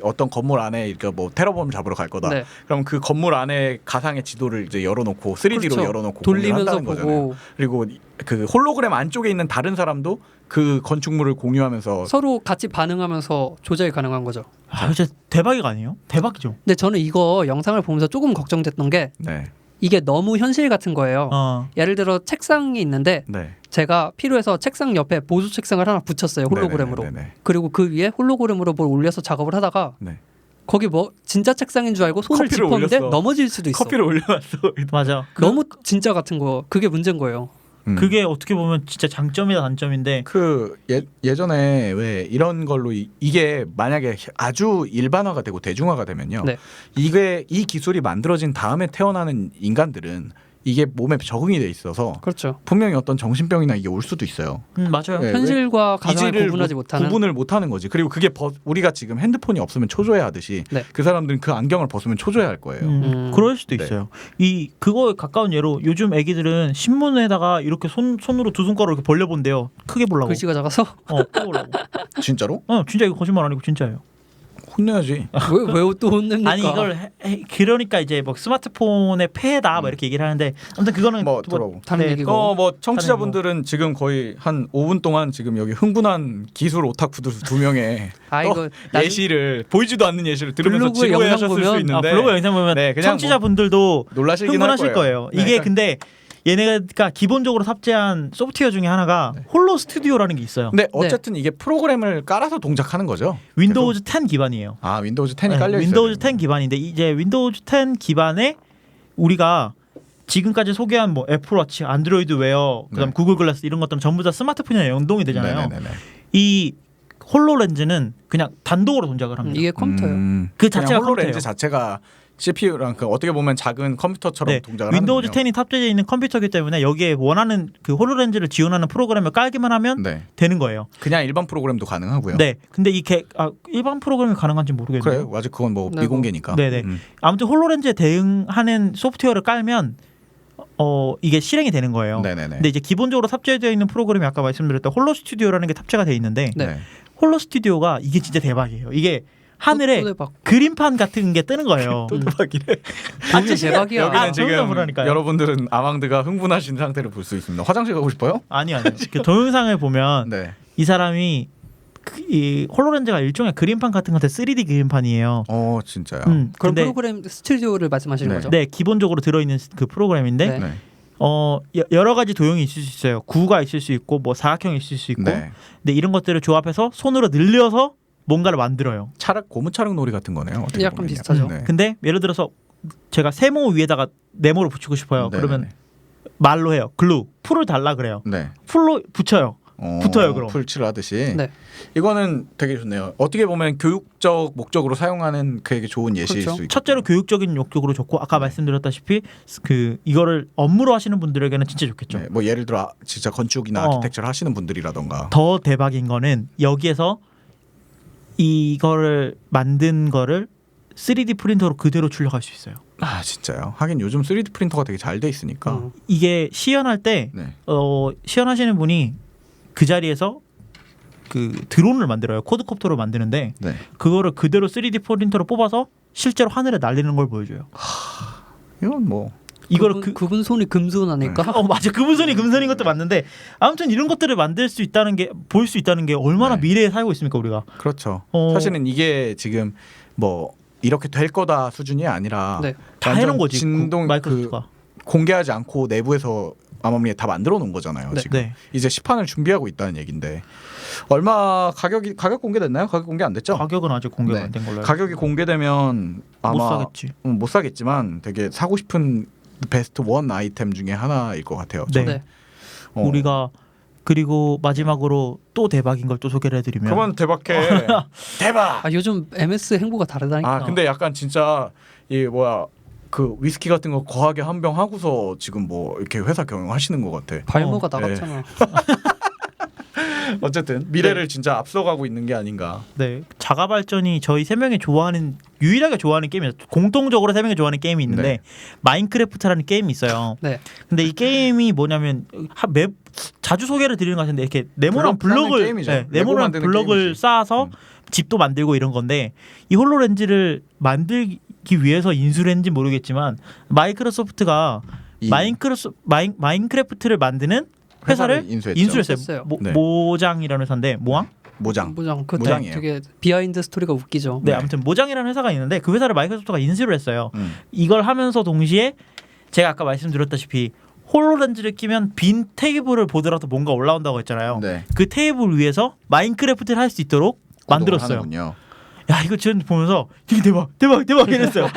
어떤 건물 안에 이렇게 뭐 테러범 잡으러 갈 거다. 네. 그럼 그 건물 안에 가상의 지도를 이제 열어놓고 3D로 그렇죠. 열어놓고 돌리면서 공유를 한다는 거잖아요. 보고 그리고 그 홀로그램 안쪽에 있는 다른 사람도 그 건축물을 공유하면서 서로 같이 반응하면서 조작이 가능한 거죠. 진짜 대박이가 아니에요? 대박이죠. 근데 저는 이거 영상을 보면서 조금 걱정됐던 게 네. 이게 너무 현실 같은 거예요. 예를 들어 책상이 있는데 네. 제가 필요해서 책상 옆에 보조 책상을 하나 붙였어요. 홀로그램으로. 네네네네. 그리고 그 위에 홀로그램으로 뭘 올려서 작업을 하다가 네. 거기 뭐 진짜 책상인 줄 알고 손을 커피를 짚었는데 올렸어. 넘어질 수도 있어. 커피를 올려놨어. 맞아. 너무 진짜 같은 거. 그게 문제인 거예요. 그게 어떻게 보면 진짜 장점이다 단점인데 그 예전에 왜 이런 걸로 이게 만약에 아주 일반화가 되고 대중화가 되면요. 네. 이게 이 기술이 만들어진 다음에 태어나는 인간들은 이게 몸에 적응이 돼 있어서 그렇죠. 분명히 어떤 정신병이나 이게 올 수도 있어요. 맞아요. 네, 현실과 가상을 이질을 구분하지 못하는. 구분을 못하는 거지. 그리고 그게 우리가 지금 핸드폰이 없으면 초조해하듯이 네. 그 사람들은 그 안경을 벗으면 초조해할 거예요. 그럴 수도 네. 있어요. 이 그거에 가까운 예로 요즘 애기들은 신문에다가 이렇게 손으로 두 손가락 이렇게 벌려본대요. 크게 보려고. 글씨가 작아서 크게 보려고. 진짜로? 진짜 이거 거짓말 아니고 진짜예요. 혼내야지. 왜 또 혼냅니까? 아니 이걸 그러니까 이제 뭐 스마트폰의 폐해다 뭐 이렇게 얘기를 하는데 아무튼 그거는 뭐 들어보고. 다른 얘기고. 뭐 청취자분들은 지금 거의 한 5분 동안 지금 여기 흥분한 기술 오타쿠들 두 명의 이거 예시를 보이지도 않는 예시를 들으면서 블로그에 지루해하셨을 영상 수 보면- 있는데 블로그 영상 보면 네, 그냥 청취자분들도 놀라시긴 할 흥분하실 거예요. 거예요. 네, 이게 그러니까- 근데 얘네가 기본적으로 탑재한 소프트웨어 중에 하나가 홀로 스튜디오라는 게 있어요. 근데 어쨌든 이게 프로그램을 깔아서 동작하는 거죠. 윈도우즈 10 기반이에요. 윈도우즈 10이 네, 깔려 있어요. 윈도우즈 10 기반인데 이제 윈도우즈 10 기반에 우리가 지금까지 소개한 뭐 애플워치, 안드로이드 웨어, 그다음 네. 구글 글래스 이런 것들은 전부 다 스마트폰이랑 연동이 되잖아요. 네네네네. 이 홀로렌즈는 그냥 단독으로 동작을 합니다. 이게 컴퓨터예요. 그 자체가 홀로렌즈 컴퓨터예요. 자체가 CPU랑 그 어떻게 보면 작은 컴퓨터처럼 네, 동작을 윈도우즈 하는군요. 10이 탑재되어 있는 컴퓨터이기 때문에 여기에 원하는 그 홀로렌즈를 지원하는 프로그램을 깔기만 하면 네. 되는 거예요. 그냥 일반 프로그램도 가능하고요. 네, 근데 일반 프로그램이 가능한지 모르겠네요. 그래요. 아직 그건 뭐 네, 미공개니까. 네네. 아무튼 홀로렌즈에 대응하는 소프트웨어를 깔면 이게 실행이 되는 거예요. 네네네. 근데 이제 기본적으로 탑재되어 있는 프로그램이 아까 말씀드렸던 홀로 스튜디오라는 게 탑재가 되어 있는데 네. 홀로 스튜디오가 이게 진짜 대박이에요. 이게 하늘에 또 대박. 그림판 같은 게 뜨는 거예요. 또 대박이네. 보면 대박이야. 여기는 동영상 지금 보라니까요. 여러분들은 아망드가 흥분하신 상태를 볼 수 있습니다. 화장실 가고 싶어요? 아니요. 그 동영상을 보면 네. 이 사람이 이 홀로렌즈가 일종의 그림판 같은 건데 3D 그림판이에요. 진짜요. 그런 근데 프로그램 스튜디오를 말씀하시는 네. 거죠? 네, 기본적으로 들어있는 그 프로그램인데 네. 네. 여러 가지 도형이 있을 수 있어요. 구가 있을 수 있고 뭐 사각형이 있을 수 있고. 네. 근데 이런 것들을 조합해서 손으로 늘려서 뭔가를 만들어요. 차륵 고무 차륵 놀이 같은 거네요. 어떻게 약간 보면요. 비슷하죠. 네. 근데 예를 들어서 제가 세모 위에다가 네모를 붙이고 싶어요. 네네네. 그러면 말로 해요. 글루 풀을 달라 그래요. 네. 풀로 붙여요. 붙어요, 그럼. 풀칠 하듯이. 네. 이거는 되게 좋네요. 어떻게 보면 교육적 목적으로 사용하는 그에게 좋은 예시일 그렇죠. 수 있고. 첫째로 교육적인 목적으로 좋고 아까 말씀드렸다시피 그 이거를 업무로 하시는 분들에게는 진짜 좋겠죠. 네, 뭐 예를 들어 진짜 건축이나 아키텍처를 하시는 분들이라던가. 더 대박인 거는 여기에서 이거를 만든 거를 3D 프린터로 그대로 출력할 수 있어요. 아 진짜요? 하긴 요즘 3D 프린터가 되게 잘 돼 있으니까. 이게 시연할 때 네. 시연하시는 분이 그 자리에서 그 드론을 만들어요. 쿼드콥터로 만드는데 네. 그거를 그대로 3D 프린터로 뽑아서 실제로 하늘에 날리는 걸 보여줘요. 이건 뭐 이거를 그분 손이 금손 아닐까? 맞아. 그분 손이 금손인 것도 맞는데 아무튼 이런 것들을 만들 수 있다는 게 보일 수 있다는 게 얼마나 네. 미래에 살고 있습니까 우리가. 그렇죠. 어. 사실은 이게 지금 뭐 이렇게 될 거다 수준이 아니라 네. 다 완전 해놓은 거지. 진동 마이크로소프트가. 공개하지 않고 내부에서 아마미에 다 만들어 놓은 거잖아요. 네. 지금 네. 이제 시판을 준비하고 있다는 얘긴데 얼마 가격 공개됐나요? 가격 공개 안 됐죠? 가격은 아직 공개가 네. 안 된 걸로 알고 가격이 공개되면 아마 못 사겠지. 못 사겠지만 되게 사고 싶은 베스트 원 아이템 중에 하나일 것 같아요. 네. 네. 우리가 그리고 마지막으로 또 대박인 걸 또 소개를 해드리면 그만 대박해. 대박. 아 요즘 MS 행보가 다르다니까. 아 근데 약간 진짜 이 뭐야 그 위스키 같은 거 거하게 한 병 하고서 지금 뭐 이렇게 회사 경영하시는 것 같아. 발모가 네. 나갔잖아. 어쨌든 미래를 진짜 앞서가고 있는 게 아닌가. 네, 자가 발전이 저희 세 명이 좋아하는 유일하게 좋아하는 게임이에요. 공통적으로 세 명이 좋아하는 게임이 있는데 네. 마인크래프트라는 게임이 있어요. 네. 근데 이 게임이 뭐냐면 자주 소개를 드리는 것 같은데 이렇게 네모난 블럭 쌓는 블럭을 게임이죠. 레고 네모난 만드는 블럭을 게임이지. 쌓아서 집도 만들고 이런 건데 이 홀로렌즈를 만들기 위해서 인수를 모르겠지만 마이크로소프트가 이 마인크래프트를 만드는 회사를 인수했죠. 인수했어요. 네. 모장이라는 회사인데 모항? 모장. 그 모장이에요. 되게 비하인드 스토리가 웃기죠. 네, 네. 아무튼 모장이라는 회사가 있는데 그 회사를 마이크로소프트가 인수를 했어요. 음. 이걸 하면서 동시에 제가 아까 말씀드렸다시피 홀로렌즈를 끼면 빈 테이블을 보더라도 뭔가 올라온다고 했잖아요. 네. 그 테이블 위에서 마인크래프트를 할 수 있도록 만들었어요. 하는군요. 야 이거 지금 보면서 되게 대박 이랬어요.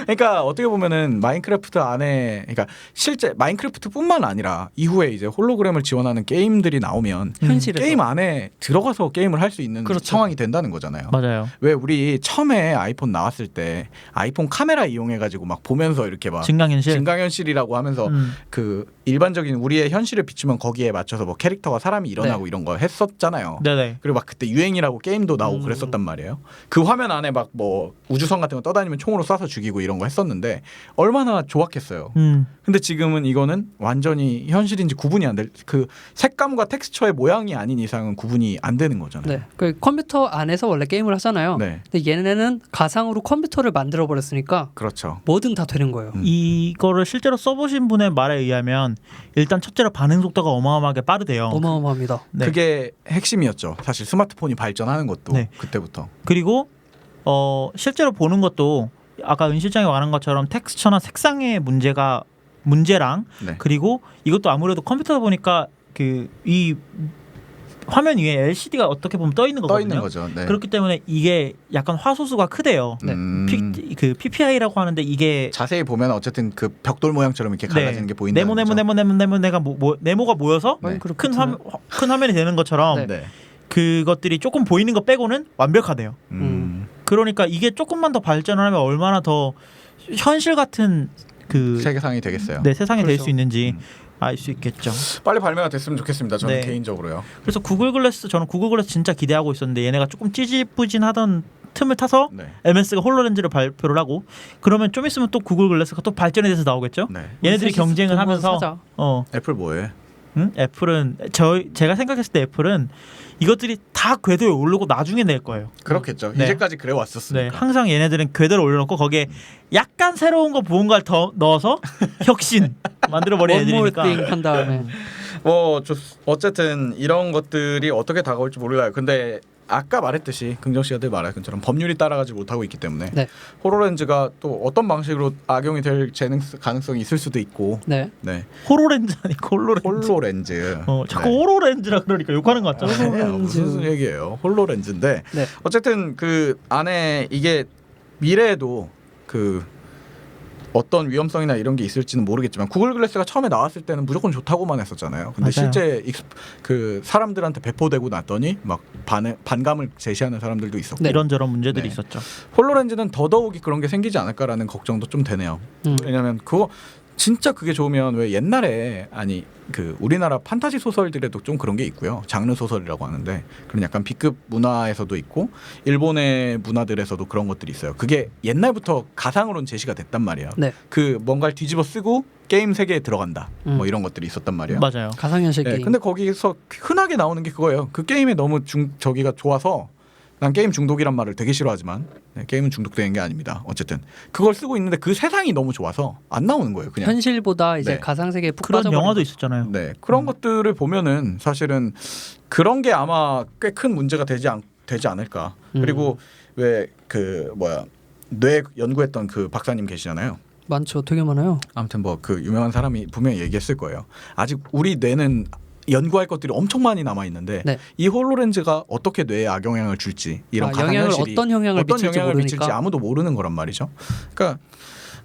그러니까 어떻게 보면은 마인크래프트 안에 그러니까 실제 마인크래프트뿐만 아니라 이후에 이제 홀로그램을 지원하는 게임들이 나오면 현실에서. 게임 안에 들어가서 게임을 할 수 있는 그렇죠. 상황이 된다는 거잖아요. 맞아요. 왜 우리 처음에 아이폰 나왔을 때 아이폰 카메라 이용해 가지고 막 보면서 이렇게 막 증강현실. 증강현실이라고 하면서 그 일반적인 우리의 현실을 비추면 거기에 맞춰서 뭐 캐릭터가 사람이 일어나고 이런 거 했었잖아요. 네네. 그리고 막 그때 유행이라고 게임도 나오고 그랬었단 말이에요. 그 화면 안에 막 뭐 우주선 같은 거 떠다니면 총으로 쏴서 죽이고 이런 거 했었는데 얼마나 좋았겠어요. 근데 지금은 이거는 완전히 현실인지 구분이 안 될 그 색감과 텍스처의 모양이 아닌 이상은 구분이 안 되는 거잖아요. 네. 그 컴퓨터 안에서 원래 게임을 하잖아요. 네. 근데 얘네는 가상으로 컴퓨터를 만들어 버렸으니까 그렇죠. 뭐든 다 되는 거예요. 이거를 실제로 써보신 분의 말에 의하면 일단 첫째로 반응 속도가 어마어마하게 빠르대요. 어마어마합니다. 네. 그게 핵심이었죠. 사실 스마트폰이 발전하는 것도 네. 그때부터. 그리고 실제로 보는 것도 아까 은 실장이 말한 것처럼 텍스처나 색상의 문제랑 네. 그리고 이것도 아무래도 컴퓨터다 보니까 그 이 화면 위에 LCD가 어떻게 보면 떠 있는 떠 거거든요. 있는 거죠. 네. 그렇기 때문에 이게 약간 화소수가 크대요. 네. 그 PPI라고 하는데 이게 자세히 보면 어쨌든 그 벽돌 모양처럼 이렇게 갈라지는 게 보인다. 네모가 모여서 네. 큰 화면이 되는 것처럼 네. 네. 그것들이 조금 보이는 거 빼고는 완벽하대요. 음. 그러니까 이게 조금만 더 발전을 하면 얼마나 더 현실 같은 그 세계상이 되겠어요. 네, 세상이 될 그렇죠. 수 있는지 알 수 있겠죠. 빨리 발매가 됐으면 좋겠습니다. 저는 네. 개인적으로요. 그래서 저는 구글 글래스 진짜 기대하고 있었는데 얘네가 조금 찌질뿌진하던 틈을 타서 네. MS가 홀로렌즈를 발표를 하고 그러면 좀 있으면 또 구글 글래스가 또 발전이 돼서 나오겠죠. 네. 얘네들이 경쟁을 하면서 사자. 애플 뭐해? 애플은 제가 생각했을 때 애플은 이것들이 다 궤도에 오르고 나중에 낼 거예요. 그렇겠죠. 네. 이제까지 그래 네, 왔었으니까. 항상 얘네들은 궤도를 올려놓고 거기에 약간 새로운 거 무언가를 더 넣어서 혁신 만들어 버리는 One more 애들이니까. thing 한 다음에 뭐 어쨌든 이런 것들이 어떻게 다가올지 몰라요. 근데 아까 말했듯이 긍정 씨가 늘 말한 것처럼 법률이 따라가지 못하고 있기 때문에 네. 홀로렌즈가 또 어떤 방식으로 악용이 될 가능성이 있을 수도 있고. 네. 네. 호로렌즈 아니고 홀로렌즈. 홀로렌즈. 자꾸 네. 호로렌즈라 그러니까 욕하는 것 같죠. 아니에요. 무슨 얘기예요? 홀로렌즈인데 네. 어쨌든 그 안에 이게 미래에도 그 어떤 위험성이나 이런 게 있을지는 모르겠지만 구글 글래스가 처음에 나왔을 때는 무조건 좋다고만 했었잖아요. 근데 맞아요. 실제 그 사람들한테 배포되고 났더니 막 반감을 제시하는 사람들도 있었고 네. 이런저런 문제들이 네. 있었죠. 홀로렌즈는 더더욱이 그런 게 생기지 않을까라는 걱정도 좀 되네요. 왜냐하면 그거 진짜 그게 좋으면 왜 옛날에 아니 그 우리나라 판타지 소설들에도 좀 그런 게 있고요. 장르 소설이라고 하는데 그런 약간 B급 문화에서도 있고 일본의 문화들에서도 그런 것들이 있어요. 그게 옛날부터 가상으로는 제시가 됐단 말이에요. 네. 그 뭔가를 뒤집어 쓰고 게임 세계에 들어간다. 뭐 이런 것들이 있었단 말이에요. 맞아요. 가상현실 네, 게임. 근데 거기서 흔하게 나오는 게 그거예요. 그 게임에 너무 저기가 좋아서 난 게임 중독이란 말을 되게 싫어하지만 게임은 중독되는 게 아닙니다. 어쨌든 그걸 쓰고 있는데 그 세상이 너무 좋아서 안 나오는 거예요. 그냥. 현실보다 이제 네. 가상 세계에 푹 그런 빠져버린 영화도 거죠. 있었잖아요. 네 그런 것들을 보면은 사실은 그런 게 아마 꽤 큰 문제가 되지 않을까. 그리고 왜 그 뭐야 뇌 연구했던 그 박사님 계시잖아요. 많죠. 되게 많아요. 아무튼 뭐 그 유명한 사람이 분명히 얘기했을 거예요. 아직 우리 뇌는 연구할 것들이 엄청 많이 남아 있는데 네. 이 홀로렌즈가 어떻게 뇌에 악영향을 줄지 이런 영향을 가상현실이 어떤 영향을 미칠지 모르니까. 미칠지 아무도 모르는 거란 말이죠. 그러니까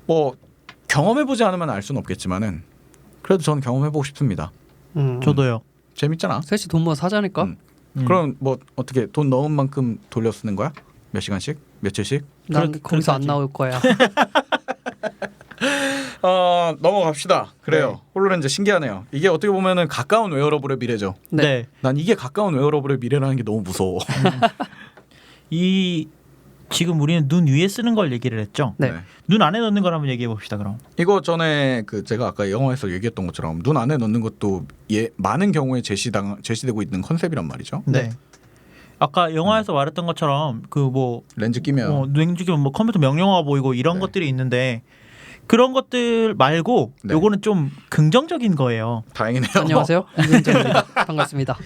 뭐 경험해보지 않으면 알 수는 없겠지만은 그래도 저는 경험해보고 싶습니다. 저도요. 재밌잖아. 셋이 돈 모아 사자니까. 그럼 뭐 어떻게 돈 넣은 만큼 돌려 쓰는 거야? 몇 시간씩? 며칠씩? 난 그렇게 거기서 안 하지. 나올 거야. 넘어갑시다. 그래요. 네. 홀로렌즈 신기하네요. 이게 어떻게 보면은 가까운 웨어러블의 미래죠. 네. 네. 난 이게 가까운 웨어러블의 미래라는 게 너무 무서워. 이 지금 우리는 눈 위에 쓰는 걸 얘기를 했죠. 네. 눈 안에 넣는 걸 한번 얘기해 봅시다. 그럼. 이거 전에 그 제가 아까 영화에서 얘기했던 것처럼 눈 안에 넣는 것도 많은 경우에 제시되고 있는 컨셉이란 말이죠. 네. 아까 영화에서 말했던 것처럼 그 뭐 렌즈 끼면 눈지기면 뭐 컴퓨터 명령어가 보이고 이런 네. 것들이 있는데 그런 것들 말고 네. 요거는 좀 긍정적인 거예요. 다행이네요. 안녕하세요. 이근정입니다. 반갑습니다.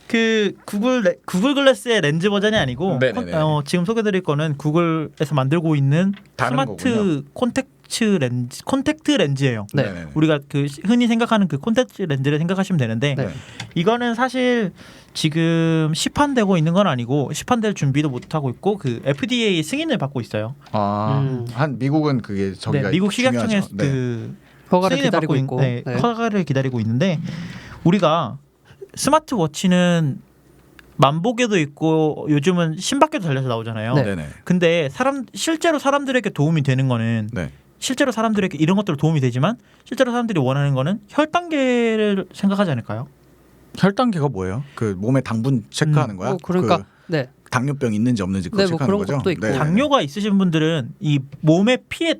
그 구글 글래스의 렌즈 버전이 아니고 네네네. 지금 소개드릴 거는 구글에서 만들고 있는 다른 스마트 콘택트 렌즈예요. 네. 네네네. 우리가 그 흔히 생각하는 그 콘택트 렌즈를 생각하시면 되는데 네. 이거는 사실 지금 시판되고 있는 건 아니고 시판될 준비도 못 하고 있고 그 FDA 승인을 받고 있어요. 한 미국은 그게 저기가 네, 미국 식약청에 중요하죠. 네. 그 허가를 승인을 기다리고 받고 있고. 네, 네. 허가를 기다리고 있는데 우리가 스마트워치는 만복에도 있고 요즘은 신밖에도 달려서 나오잖아요. 네. 네네. 근데 실제로 사람들에게 도움이 되는 거는 네. 실제로 사람들에게 이런 것들로 도움이 되지만 실제로 사람들이 원하는 거는 혈당계를 생각하지 않을까요? 혈당계가 뭐예요? 그 몸에 당분 체크하는 거야? 그러니까 그 네. 당뇨병 있는지 없는지 그거 네, 뭐 체크하는 그런 거죠? 것도 있고. 당뇨가 있으신 분들은 이 몸에 피에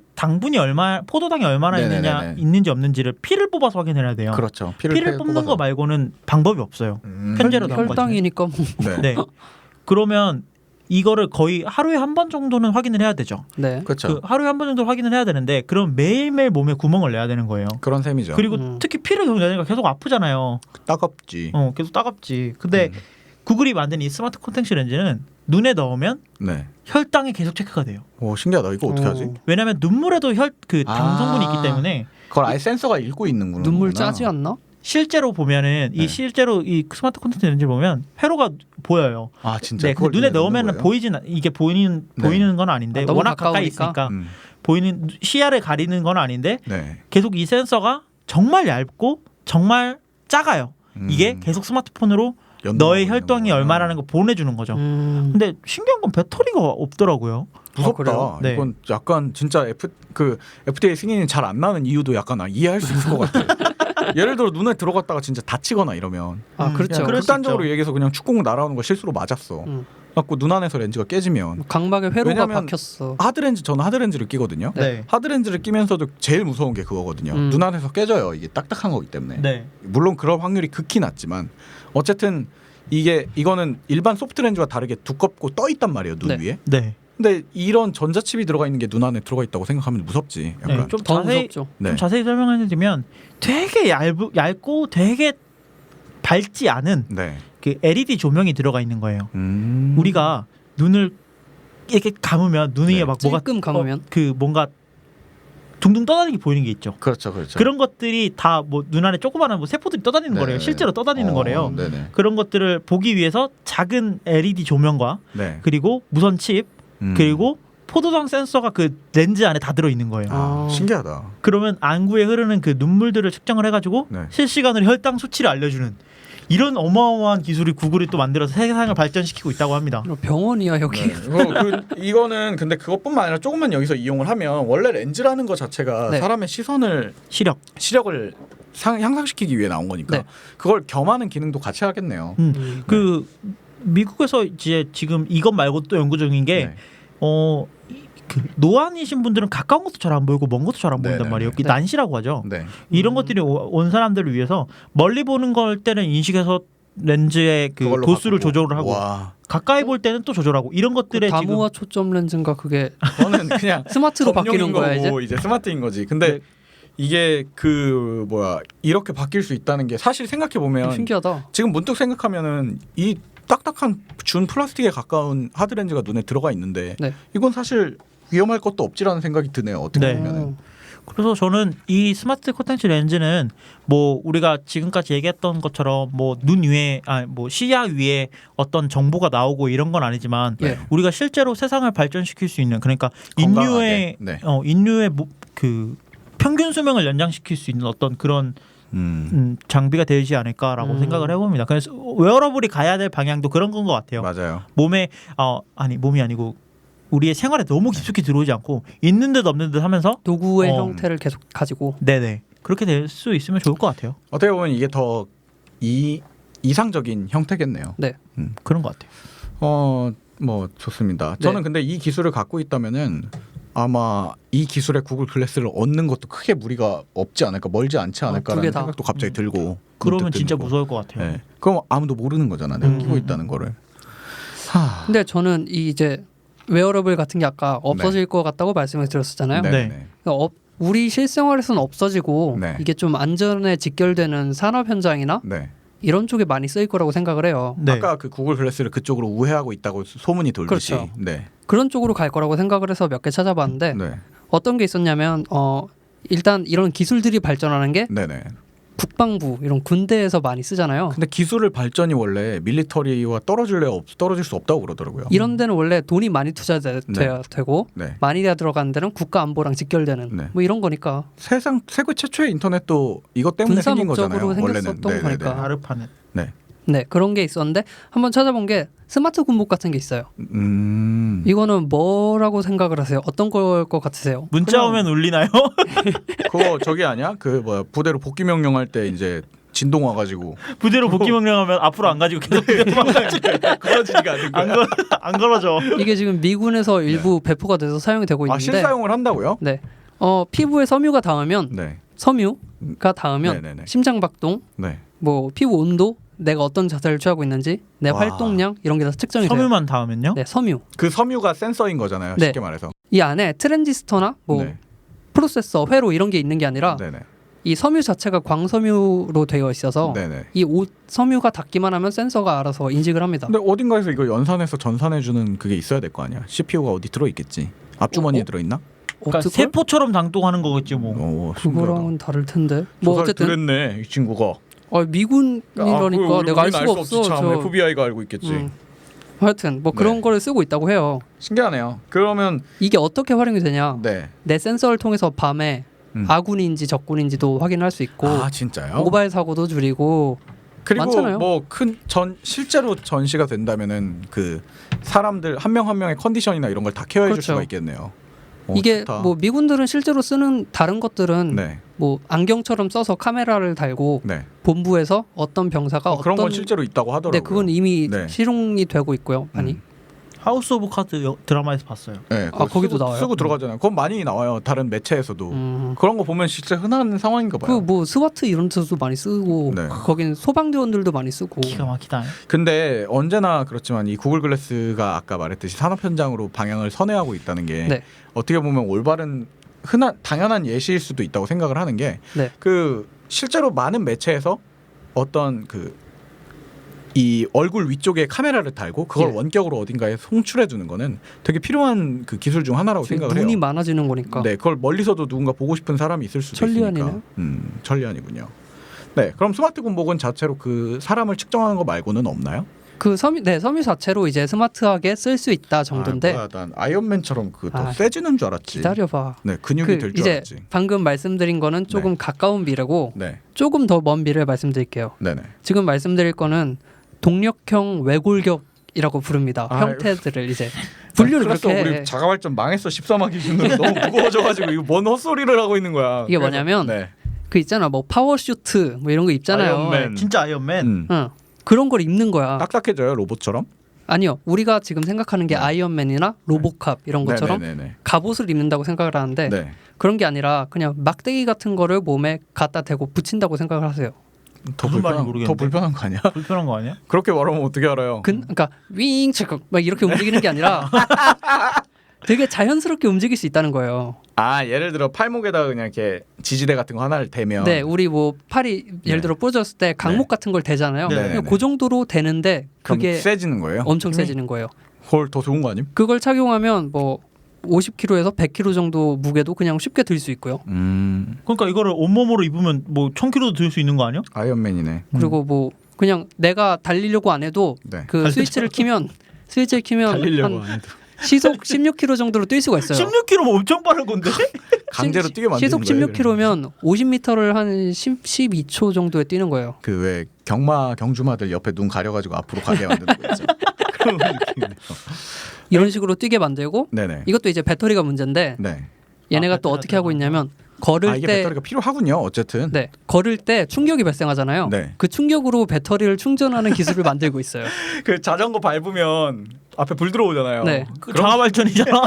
포도당이 얼마나 네네네네. 있는지 없는지를 피를 뽑아서 확인해야 돼요. 그렇죠. 피를 뽑는 거 말고는 방법이 없어요. 현재로 나온 거죠. 혈당이니까 뭐. 네. 네. 그러면 이거를 거의 하루에 한 번 정도는 확인을 해야 되죠. 네. 그렇죠. 그 하루에 한 번 정도 확인을 해야 되는데 그럼 매일매일 몸에 구멍을 내야 되는 거예요. 그런 셈이죠. 그리고 특히 피를 계속 내니까 계속 아프잖아요. 따갑지. 계속 따갑지. 근데 구글이 만든 이 스마트 콘택트 렌즈는 눈에 넣으면 네. 혈당이 계속 체크가 돼요. 오 신기하다. 이거 어떻게 하지? 왜냐하면 눈물에도 당 성분이 있기 때문에 그걸 아예 센서가 읽고 있는구나. 눈물 짜지 않나? 실제로 보면은 네. 실제로 이 스마트 콘택트 렌즈 보면 회로가 보여요. 아 진짜. 네, 근데 눈에 넣으면 보이지. 이게 보이는 건 아닌데 너무 워낙 가까이 가까우니까. 있으니까 보이는 시야를 가리는 건 아닌데 네. 계속 이 센서가 정말 얇고 정말 작아요. 이게 계속 스마트폰으로 너의 혈당이 얼마라는 거 보내주는 거죠. 근데 신기한 건 배터리가 없더라고요. 무섭다. 그래요? 네. 이건 약간 진짜 FDA 승인이 잘 안 나는 이유도 약간 이해할 수 있을 것 같아요. 예를 들어 눈에 들어갔다가 진짜 다치거나 이러면 아 그렇죠. 그냥 그럴 수 극단적으로 있죠. 얘기해서 그냥 축구공 날아오는 거 실수로 맞았어. 갖고 눈 안에서 렌즈가 깨지면 각막에 회로가 왜냐면 박혔어. 저는 하드렌즈를 끼거든요. 네. 하드렌즈를 끼면서도 제일 무서운 게 그거거든요. 눈 안에서 깨져요. 이게 딱딱한 거기 때문에. 네. 물론 그럴 확률이 극히 낮지만 어쨌든 이거는 일반 소프트 렌즈와 다르게 두껍고 떠 있단 말이에요. 눈 네. 위에. 네. 근데 이런 전자칩이 들어가 있는 게 눈 안에 들어가 있다고 생각하면 무섭지. 약간. 네. 좀 더 자세히 무섭죠. 네. 좀 자세히 설명해드리면 되게 얇고 되게 밝지 않은 네. 그 LED 조명이 들어가 있는 거예요. 우리가 눈을 이렇게 감으면 눈 위에 네. 막 뭐가 찔끔 감으면 그 뭔가 둥둥 떠다니게 보이는 게 있죠. 그렇죠, 그렇죠. 그런 것들이 다 뭐 눈 안에 조그마한 뭐 세포들이 떠다니는 네. 거래요. 실제로 떠다니는 거래요. 네네. 그런 것들을 보기 위해서 작은 LED 조명과 네. 그리고 무선 칩 그리고 포도당 센서가 그 렌즈 안에 다 들어 있는 거예요. 아. 신기하다. 그러면 안구에 흐르는 그 눈물들을 측정을 해가지고 네. 실시간으로 혈당 수치를 알려주는 이런 어마어마한 기술이 구글이 또 만들어서 세상을 발전시키고 있다고 합니다. 병원이야 여기. 네. 이거는 근데 그것뿐만 아니라 조금만 여기서 이용을 하면 원래 렌즈라는 것 자체가 네. 사람의 시력을 향상시키기 위해 나온 거니까 네. 그걸 겸하는 기능도 같이 하겠네요. 그 미국에서 이제 지금 이것 말고 또 연구 중인 게 그 노안이신 분들은 가까운 것도 잘 안 보이고 먼 것도 잘 안 보인단 네네네. 말이에요. 네. 난시라고 하죠. 네. 이런 것들이 온 사람들을 위해서 멀리 보는 걸 때는 인식해서 렌즈의 그 그걸로 도수를 바꾸고. 조절을 하고 와, 가까이 볼 때는 또 조절하고 이런 것들에 지금 다무와 초점 렌즈인가 그게 저는 그냥 스마트로 바뀌는 거야 이제. 거고 이제 스마트인 거지. 근데 네. 이게 그 뭐야 이렇게 바뀔 수 있다는 게 사실 생각해 보면 신기하다. 지금 문득 생각하면은 이 딱딱한 준 플라스틱에 가까운 하드 렌즈가 눈에 들어가 있는데 네. 이건 사실 위험할 것도 없지라는 생각이 드네요. 어떻게 네. 보면은. 그래서 저는 이 스마트 콘텐츠 렌즈는 뭐 우리가 지금까지 얘기했던 것처럼 뭐 눈 위에 뭐 시야 위에 어떤 정보가 나오고 이런 건 아니지만 예. 우리가 실제로 세상을 발전시킬 수 있는 그러니까 건강하게. 인류의 네. 인류의 그 평균 수명을 연장시킬 수 있는 어떤 그런 장비가 되지 않을까라고 생각을 해봅니다. 그래서 웨어러블이 가야 될 방향도 그런 건 것 같아요. 맞아요. 몸에 몸이 아니고 우리의 생활에 너무 깊숙이 들어오지 않고 있는 듯 없는 듯 하면서 도구의 형태를 계속 가지고. 네네 그렇게 될 수 있으면 좋을 것 같아요. 어떻게 보면 이게 더 이상적인 형태겠네요. 네. 그런 것 같아요. 뭐 좋습니다. 네. 저는 근데 이 기술을 갖고 있다면은 아마 이 기술의 구글 글래스를 얻는 것도 크게 무리가 없지 않을까, 멀지 않지 두 않을까라는 개 다. 생각도 갑자기 들고. 그러면 문득 진짜 드는 거. 무서울 것 같아요. 네. 그럼 아무도 모르는 거잖아. 내가 끼고 있다는 거를. 근데 저는 이 이제 웨어러블 같은 게 아까 없어질 것 같다고 말씀을 드렸었잖아요. 네. 네. 네. 그러니까 우리 실생활에서는 없어지고 네. 이게 좀 안전에 직결되는 산업 현장이나 네. 이런 쪽에 많이 쓰일 거라고 생각을 해요. 네. 아까 그 구글 글래스를 그쪽으로 우회하고 있다고 소문이 돌듯이. 그렇죠. 네. 그런 쪽으로 갈 거라고 생각을 해서 몇 개 찾아봤는데 네. 어떤 게 있었냐면 일단 이런 기술들이 발전하는 게 네네. 국방부 이런 군대에서 많이 쓰잖아요. 근데 기술의 발전이 원래 밀리터리와 떨어질 수 없다고 그러더라고요. 이런 데는 원래 돈이 많이 투자돼야 네. 되고 네. 많이 들어가는 데는 국가 안보랑 직결되는 네. 뭐 이런 거니까 세계 최초의 인터넷도 이것 때문에 군사 생긴 목적으로 거잖아요. 생겼었던 원래는. 네네네. 거니까. 아르파넷. 네 그런 게 있었는데 한번 찾아본 게 스마트 군복 같은 게 있어요. 이거는 뭐라고 생각을 하세요? 어떤 걸 것 같으세요? 문자 그냥- 오면 울리나요? 그거 저기 아니야? 그 뭐야 부대로 복귀 명령할 때 이제 진동 와가지고 부대로 복귀 명령하면 앞으로 안 가지고 계속 부대 도망가야지. 걸어지지가 않는 거야. 안 걸어져. 이게 지금 미군에서 일부 배포가 돼서 사용이 되고 아 있는데 실사용을 한다고요? 네. 피부에 섬유가 닿으면 네. 섬유가 닿으면 네네네. 심장 박동, 네. 뭐 피부 온도, 내가 어떤 자세를 취하고 있는지, 내 와. 활동량 이런 게 다 측정이 돼요. 섬유만 닿으면요? 네, 섬유. 그 섬유가 센서인 거잖아요. 네. 쉽게 말해서. 이 안에 트랜지스터나 뭐 네. 프로세서, 회로 이런 게 있는 게 아니라 네네. 이 섬유 자체가 광섬유로 되어 있어서 네네. 이 섬유가 닿기만 하면 센서가 알아서 인식을 합니다. 근데 어딘가에서 이거 연산해서 전산해 주는 그게 있어야 될 거 아니야. CPU가 어디 들어 있겠지. 앞주머니에 들어 있나? 그러니까 어떡할? 세포처럼 당동하는 거겠지 뭐. 오, 그거랑은 다를 텐데. 뭐 어쨌든 들었네 이 친구가. 미군이라니까 내가 알 수가 없어. 참 FBI가 알고 있겠지. 하여튼 뭐 그런 네. 거를 쓰고 있다고 해요. 신기하네요. 그러면 이게 어떻게 활용이 되냐? 네. 내 센서를 통해서 밤에 아군인지 적군인지도 확인할 수 있고 아 진짜요? 모바일 사고도 줄이고 그리고 많잖아요. 뭐 실제로 전시가 된다면은 그 사람들 한 명 한 명의 컨디션이나 이런 걸 다 케어해 줄 그렇죠. 수가 있겠네요. 이게 좋다. 뭐 미군들은 실제로 쓰는 다른 것들은 네. 뭐 안경처럼 써서 카메라를 달고 네. 본부에서 어떤 병사가 그런 건 어떤 실제로 있다고 하더라고요. 네 그건 이미 네. 실용이 되고 있고요. 많이. 하우스 오브 카드 드라마에서 봤어요. 네, 아, 거기도 쓰고, 나와요? 쓰고 들어가잖아요. 그건 많이 나와요. 다른 매체에서도. 음. 그런 거 보면 진짜 흔한 상황인가 봐요. 그 뭐 스와트 이런 데서도 많이 쓰고 네. 거긴 소방대원들도 많이 쓰고. 기가 막히다. 근데 언제나 그렇지만 이 구글 글래스가 아까 말했듯이 산업 현장으로 방향을 선회하고 있다는 게 네. 어떻게 보면 올바른 당연한 예시일 수도 있다고 생각을 하는 게 네. 그 실제로 많은 매체에서 어떤 그 이 얼굴 위쪽에 카메라를 달고 그걸 예. 원격으로 어딘가에 송출해 두는 거는 되게 필요한 그 기술 중 하나라고 생각을 눈이 해요. 많아지는 거니까. 네, 그걸 멀리서도 누군가 보고 싶은 사람이 있을 수도 천리안이네요. 있으니까. 천리안이군요. 네, 그럼 스마트 군복은 자체로 그 사람을 측정하는 거 말고는 없나요? 그 섬유 자체로 이제 스마트하게 쓸 수 있다 정도인데. 뭐야, 난 아이언맨처럼 그 더 아, 세지는 줄 알았지. 기다려봐. 네, 근육이 그 될 줄 이제 알았지. 방금 말씀드린 거는 조금 가까운 미래고 네, 조금 더 먼 미래를 말씀드릴게요. 네네. 지금 말씀드릴 거는 동력형 외골격이라고 부릅니다. 아, 형태들을 이제 분류를 그래서 그렇게 해. 우리 자가발전 망했어. 13화 기준으로 너무 무거워져가지고 이거 뭔 헛소리를 하고 있는 거야. 이게 그래서- 뭐냐면 네. 그 있잖아 뭐 파워슈트 뭐 이런 거 입잖아요. 아이언맨. 진짜 아이언맨. 응. 그런 걸 입는 거야. 딱딱해져요 로봇처럼. 아니요. 우리가 지금 생각하는 게 네. 아이언맨이나 로보캅 이런 것처럼 네네네네. 갑옷을 입는다고 생각을 하는데 네. 그런 게 아니라 그냥 막대기 같은 거를 몸에 갖다 대고 붙인다고 생각을 하세요. 더 무슨 말인지 불편한 모르겠는데. 더 불편한 거 아니야? 불편한 거 아니야? 그렇게 말하면 어떻게 알아요? 그러니까 윙 체크 막 이렇게 움직이는 게 아니라 되게 자연스럽게 움직일 수 있다는 거예요. 아 예를 들어 팔목에다가 그냥 이렇게 지지대 같은 거 하나를 대면. 네, 우리 뭐 팔이 예를 네. 들어 부러졌을 때 강목 네. 같은 걸 대잖아요. 네, 그냥 그 정도로 되는데 그럼 그게 세지는 거예요? 엄청 힘이? 세지는 거예요. 헐 더 좋은 거 아님? 그걸 착용하면 뭐 50kg에서 100kg 정도 무게도 그냥 쉽게 들 수 있고요. 그러니까 이거를 온몸으로 입으면 뭐 1000kg도 들 수 있는 거 아니야? 아이언맨이네. 그리고 뭐 그냥 내가 달리려고 안 해도 네. 그 스위치를 키면 달리려고 한 안 해도 시속 16km 정도로 뛸 수가 있어요. 16kg면 엄청 빠른 건데? 강제로 뛰게 만드는 시속 거예요. 16km면 50m를 한 12초 정도에 뛰는 거예요. 그 왜 경주마들 옆에 눈 가려가지고 앞으로 가게 만드는 거 있죠. 그런 느낌이네요. 이런 식으로 뛰게 만들고 네네. 이것도 이제 배터리가 문제인데 네. 얘네가 아, 또 어떻게 하고 있냐면 걸을 이게 때 배터리가 필요하군요. 어쨌든. 네, 걸을 때 충격이 발생하잖아요. 네. 그 충격으로 배터리를 충전하는 기술을 만들고 있어요. 그 자전거 밟으면 앞에 불 들어오잖아요. 네. 그 자가 발전이잖아.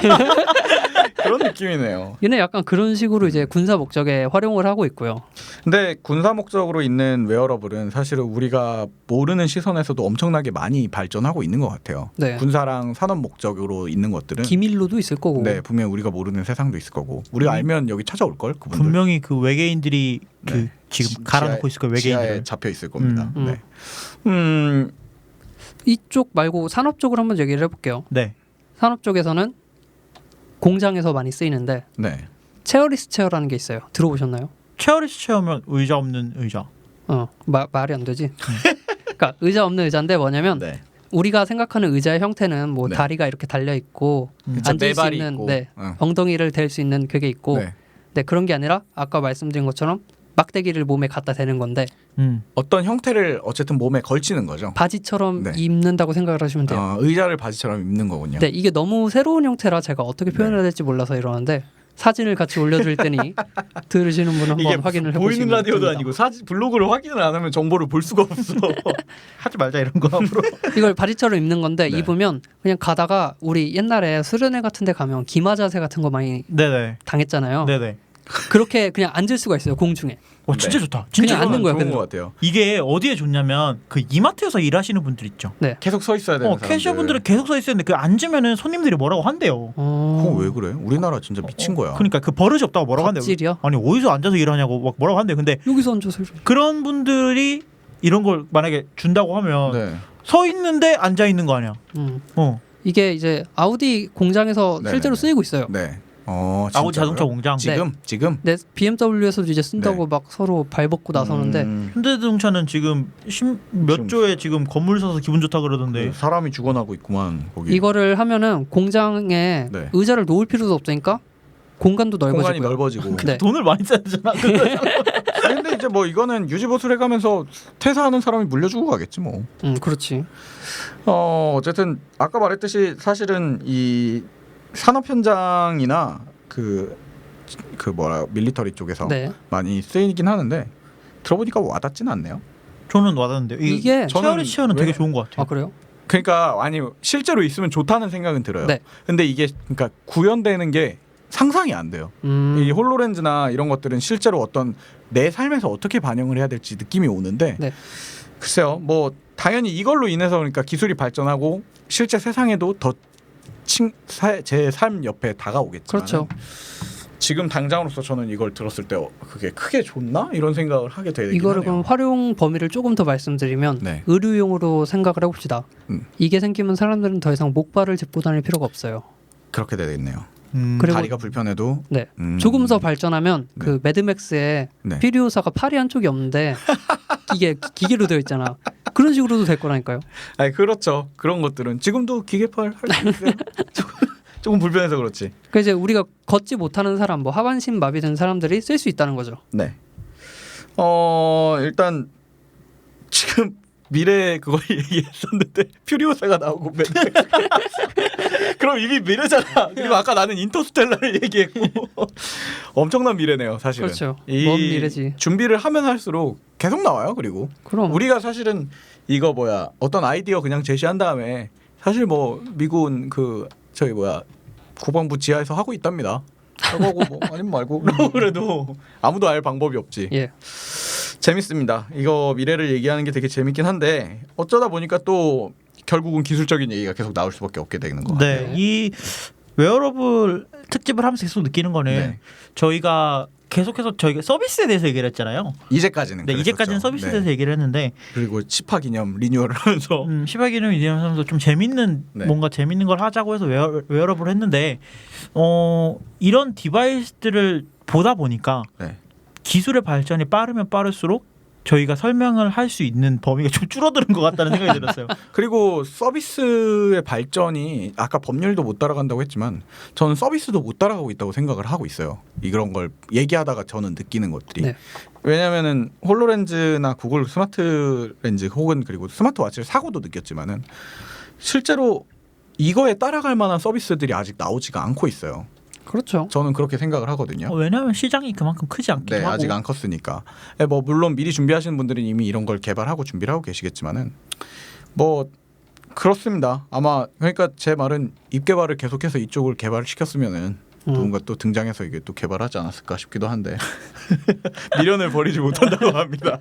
그런 느낌이네요. 얘네 약간 그런 식으로 이제 군사 목적에 활용을 하고 있고요. 근데 군사 목적으로 있는 웨어러블은 사실은 우리가 모르는 시선에서도 엄청나게 많이 발전하고 있는 것 같아요. 네. 군사랑 산업 목적으로 있는 것들은 기밀로도 있을 거고. 네 분명 우리가 모르는 세상도 있을 거고 우리가 알면 여기 찾아올 걸 그분들. 분명히 그 외계인들이 그 네. 지금 갈아놓고 있을 거예요. 지하에 외계인들. 잡혀 있을 겁니다. 음. 네. 이쪽 말고 산업 쪽으로 한번 얘기를 해볼게요. 네. 산업 쪽에서는 공장에서 많이 쓰이는데 네. 체어리스 체어라는 게 있어요. 들어보셨나요? 체어리스 체어면 의자 없는 의자. 말이 안 되지. 그러니까 의자 없는 의자인데 뭐냐면 네. 우리가 생각하는 의자의 형태는 뭐 네. 다리가 이렇게 달려 있고 그쵸, 앉을 네 수 발이 있는 있고. 네, 응. 엉덩이를 댈 수 있는 그게 있고 네. 네, 그런 게 아니라 아까 말씀드린 것처럼 막대기를 몸에 갖다 대는 건데 어떤 형태를 어쨌든 몸에 걸치는 거죠. 바지처럼 네. 입는다고 생각을 하시면 돼요. 의자를 바지처럼 입는 거군요. 네, 이게 너무 새로운 형태라 제가 어떻게 표현해야 네. 될지 몰라서 이러는데 사진을 같이 올려드릴 테니 들으시는 분은 한번 확인을 해보시면 보이는 라디오도 됩니다. 아니고 사진 블로그를 확인을 안 하면 정보를 볼 수가 없어. 하지 말자 이런 거 앞으로. 이걸 바지처럼 입는 건데 네. 입으면 그냥 가다가 우리 옛날에 수련회 같은 데 가면 기마 자세 같은 거 많이 네네. 당했잖아요. 네네. 그렇게 그냥 앉을 수가 있어요. 공중에. 와 진짜 네. 좋다. 진짜 그냥 앉는 거야, 좋은 그냥. 것 같아요. 이게 어디에 좋냐면 그 이마트에서 일하시는 분들 있죠. 계속 서 있어야 되는 사람들. 캐셔분들은 계속 서 있었는데 그 앉으면은 손님들이 뭐라고 한대요. 그거 왜 그래? 우리나라 진짜 미친 거야. 그러니까 그 버릇이 없다고 뭐라고 한대요. 갑질이요? 아니 어디서 앉아서 일하냐고 막 뭐라고 한대요. 근데 여기서 앉아서 그런 분들이 이런 걸 만약에 준다고 하면 네. 서 있는데 앉아 있는 거 아니야. 이게 이제 아우디 공장에서 네네네. 실제로 쓰이고 있어요. 네. 아우디 진짜로요? 자동차 공장. 지금. 네, BMW에서도 이제 쓴다고 막 서로 발벗고 나서는데 현대자동차는 지금 몇 지금- 조에 지금 건물 사서 기분 좋다 그러던데. 사람이 죽어나고 있구만 거기. 이거를 하면은 공장에 네. 의자를 놓을 필요도 없으니까 공간도 공간이 넓어지고요. 넓어지고. 네. 돈을 많이 써야 되잖아. 근데 이제 뭐 이거는 유지보수를 해가면서 퇴사하는 사람이 물려주고 가겠지 뭐. 그렇지. 어쨌든 아까 말했듯이 사실은 이 산업 현장이나 그 뭐라 밀리터리 쪽에서 네. 많이 쓰이긴 하는데 들어보니까 와닿진 않네요. 저는 와닿는데 이게 체어리 치어는 왜- 되게 좋은 것 같아요. 아 그래요? 그러니까 아니 실제로 있으면 좋다는 생각은 들어요. 네. 근데 이게 그러니까 구현되는 게 상상이 안 돼요. 이 홀로렌즈나 이런 것들은 실제로 어떤 내 삶에서 어떻게 반영을 해야 될지 느낌이 오는데 네. 글쎄요. 뭐 당연히 이걸로 인해서 그러니까 기술이 발전하고 실제 세상에도 더 제 삶 옆에 다가오겠지만 그렇죠. 지금 당장으로서 저는 이걸 들었을 때 그게 크게 좋나 이런 생각을 하게 되긴 이거를 하네요. 그럼 활용 범위를 조금 더 말씀드리면 네. 의료용으로 생각을 해봅시다. 음. 이게 생기면 사람들은 더 이상 목발을 짚고 다닐 필요가 없어요. 그렇게 되겠네요. 그리고 다리가 불편해도 네. 조금 더 발전하면 네. 그 매드맥스에 네. 퓨리오사가 팔이 한쪽이 없는데 이게 기계로 되어 있잖아. 그런 식으로도 될 거라니까요. 아니 그렇죠. 그런 것들은 지금도 기계팔 할 수 있어요. 조금 불편해서 그렇지. 그 이제 우리가 걷지 못하는 사람, 뭐 하반신 마비된 사람들이 쓸 수 있다는 거죠. 네. 일단 지금 미래 그걸 얘기했었는데 퓨리오사가 나오고 그럼 이미 미래잖아. 그리고 아까 나는 인터스텔라를 얘기했고 엄청난 미래네요, 사실은. 그렇죠. 이 먼 미래지. 준비를 하면 할수록 계속 나와요. 그리고 그럼 우리가 사실은 이거 어떤 아이디어 그냥 제시한 다음에 사실 뭐 미군 그 저희 국방부 지하에서 하고 있답니다. 하고 뭐 아니면 말고 그래도 아무도 알 방법이 없지. 예. 재밌습니다. 이거 미래를 얘기하는 게 되게 재밌긴 한데 어쩌다 보니까 또 결국은 기술적인 얘기가 계속 나올 수밖에 없게 되는 것 같아요. 네, 이 웨어러블 특집을 하면서 계속 느끼는 거는 네. 저희가 계속해서 저희가 서비스에 대해서 얘기를 했잖아요. 이제까지는 네, 이제까지는 그랬었죠. 서비스에 네. 대해서 얘기를 했는데 그리고 치파 기념 리뉴얼을 하면서 시바기는 이제하면서 좀 재밌는 네. 뭔가 재밌는 걸 하자고 해서 웨어러블 했는데 이런 디바이스들을 보다 보니까 네. 기술의 발전이 빠르면 빠를수록 저희가 설명을 할 수 있는 범위가 좀 줄어드는 것 같다는 생각이 들었어요. 그리고 서비스의 발전이 아까 법률도 못 따라간다고 했지만 저는 서비스도 못 따라가고 있다고 생각을 하고 있어요. 이런 걸 얘기하다가 저는 느끼는 것들이 네. 왜냐하면은 홀로렌즈나 구글 스마트 렌즈 혹은 그리고 스마트워치를 사고도 느꼈지만은 실제로 이거에 따라갈 만한 서비스들이 아직 나오지가 않고 있어요. 그렇죠. 저는 그렇게 생각을 하거든요. 왜냐하면 시장이 그만큼 크지 않기도 네, 하고 아직 안 컸으니까. 뭐 물론 미리 준비하시는 분들은 이미 이런 걸 개발하고 준비를 하고 계시겠지만은 뭐 그렇습니다. 아마 그러니까 제 말은 입 개발을 계속해서 이쪽을 개발을 시켰으면은 누군가 또 등장해서 이게 또 개발하지 않았을까 싶기도 한데 미련을 버리지 못한다고 합니다.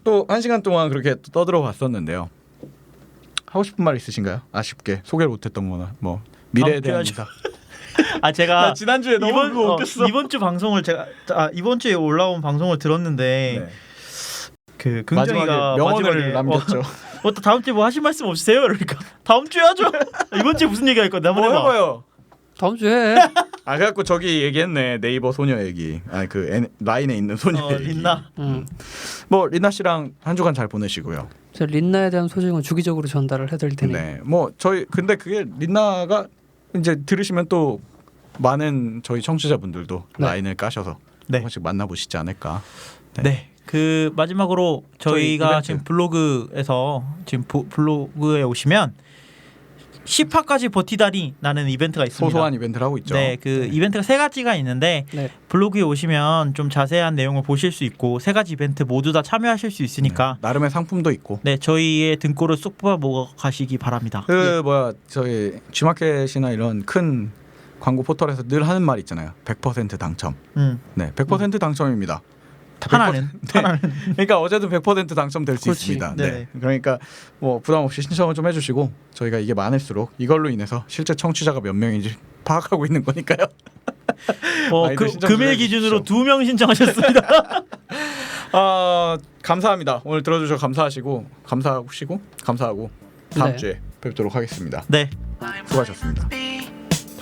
또 1시간 동안 그렇게 또 떠들어 봤었는데요. 하고 싶은 말 있으신가요? 아쉽게 소개를 못했던 거나 뭐 미래에 대한 인사. 제가 지난주에 너무 그거 웃겼어. 이번 주 방송을 제가 이번 주에 올라온 방송을 들었는데 네. 그 마지막에 긍정이가 명언을 남겼죠. 또 다음 주에 뭐 하실 말씀 없으세요? 그러니까 다음 주에 하죠. 이번 주에 무슨 얘기 할 건데 한번 뭐 해봐. 해봐요. 다음 주에 그래갖고 저기 얘기했네. 네이버 소녀 얘기. 라인에 있는 소녀 얘기. 린나. 뭐 린나 씨랑 한 주간 잘 보내시고요. 저 린나에 대한 소식은 주기적으로 전달을 해드릴 테니. 네. 뭐 저희 근데 그게 린나가 이제 들으시면 또 많은 저희 청취자분들도 네. 라인을 까셔서 네. 한 번씩 만나보시지 않을까. 네. 그 마지막으로 저희 저희가 이벤트. 지금 블로그에서 지금 블로그에 오시면 10화까지 버티다니 라는 이벤트가 있습니다. 소소한 이벤트를 하고 있죠. 네, 그 이벤트가 3가지가 있는데 네. 블로그에 오시면 좀 자세한 내용을 보실 수 있고 3가지 이벤트 모두 다 참여하실 수 있으니까 나름의 상품도 있고. 네, 저희의 등골을 쏙 뽑아 먹어 가시기 바랍니다. 저희 G마켓이나 이런 큰 광고 포털에서 늘 하는 말 있잖아요. 100% 당첨. 네, 100% 당첨입니다. 하나는 하나는 그러니까 어제도 100% 당첨될 수 그렇지. 있습니다. 네. 네. 그러니까 뭐 부담 없이 신청을 좀 해주시고 저희가 이게 많을수록 이걸로 인해서 실제 청취자가 몇 명인지 파악하고 있는 거니까요. 많이들 신청 좀 금일 기준으로 해주십시오. 2명 신청하셨습니다. 감사합니다. 오늘 들어주셔서 감사하고 다음 네. 주에 뵙도록 하겠습니다. 네, 수고하셨습니다.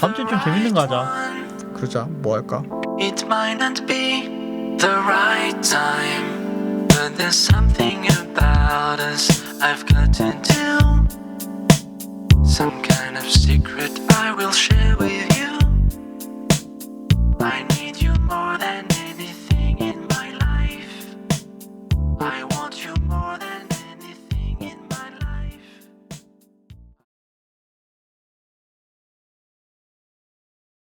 다음 주엔 좀 재밌는 거 하자. 그러자 뭐 할까? It might not be the right time, but there's something about us I've got to do. Some kind of secret I will share with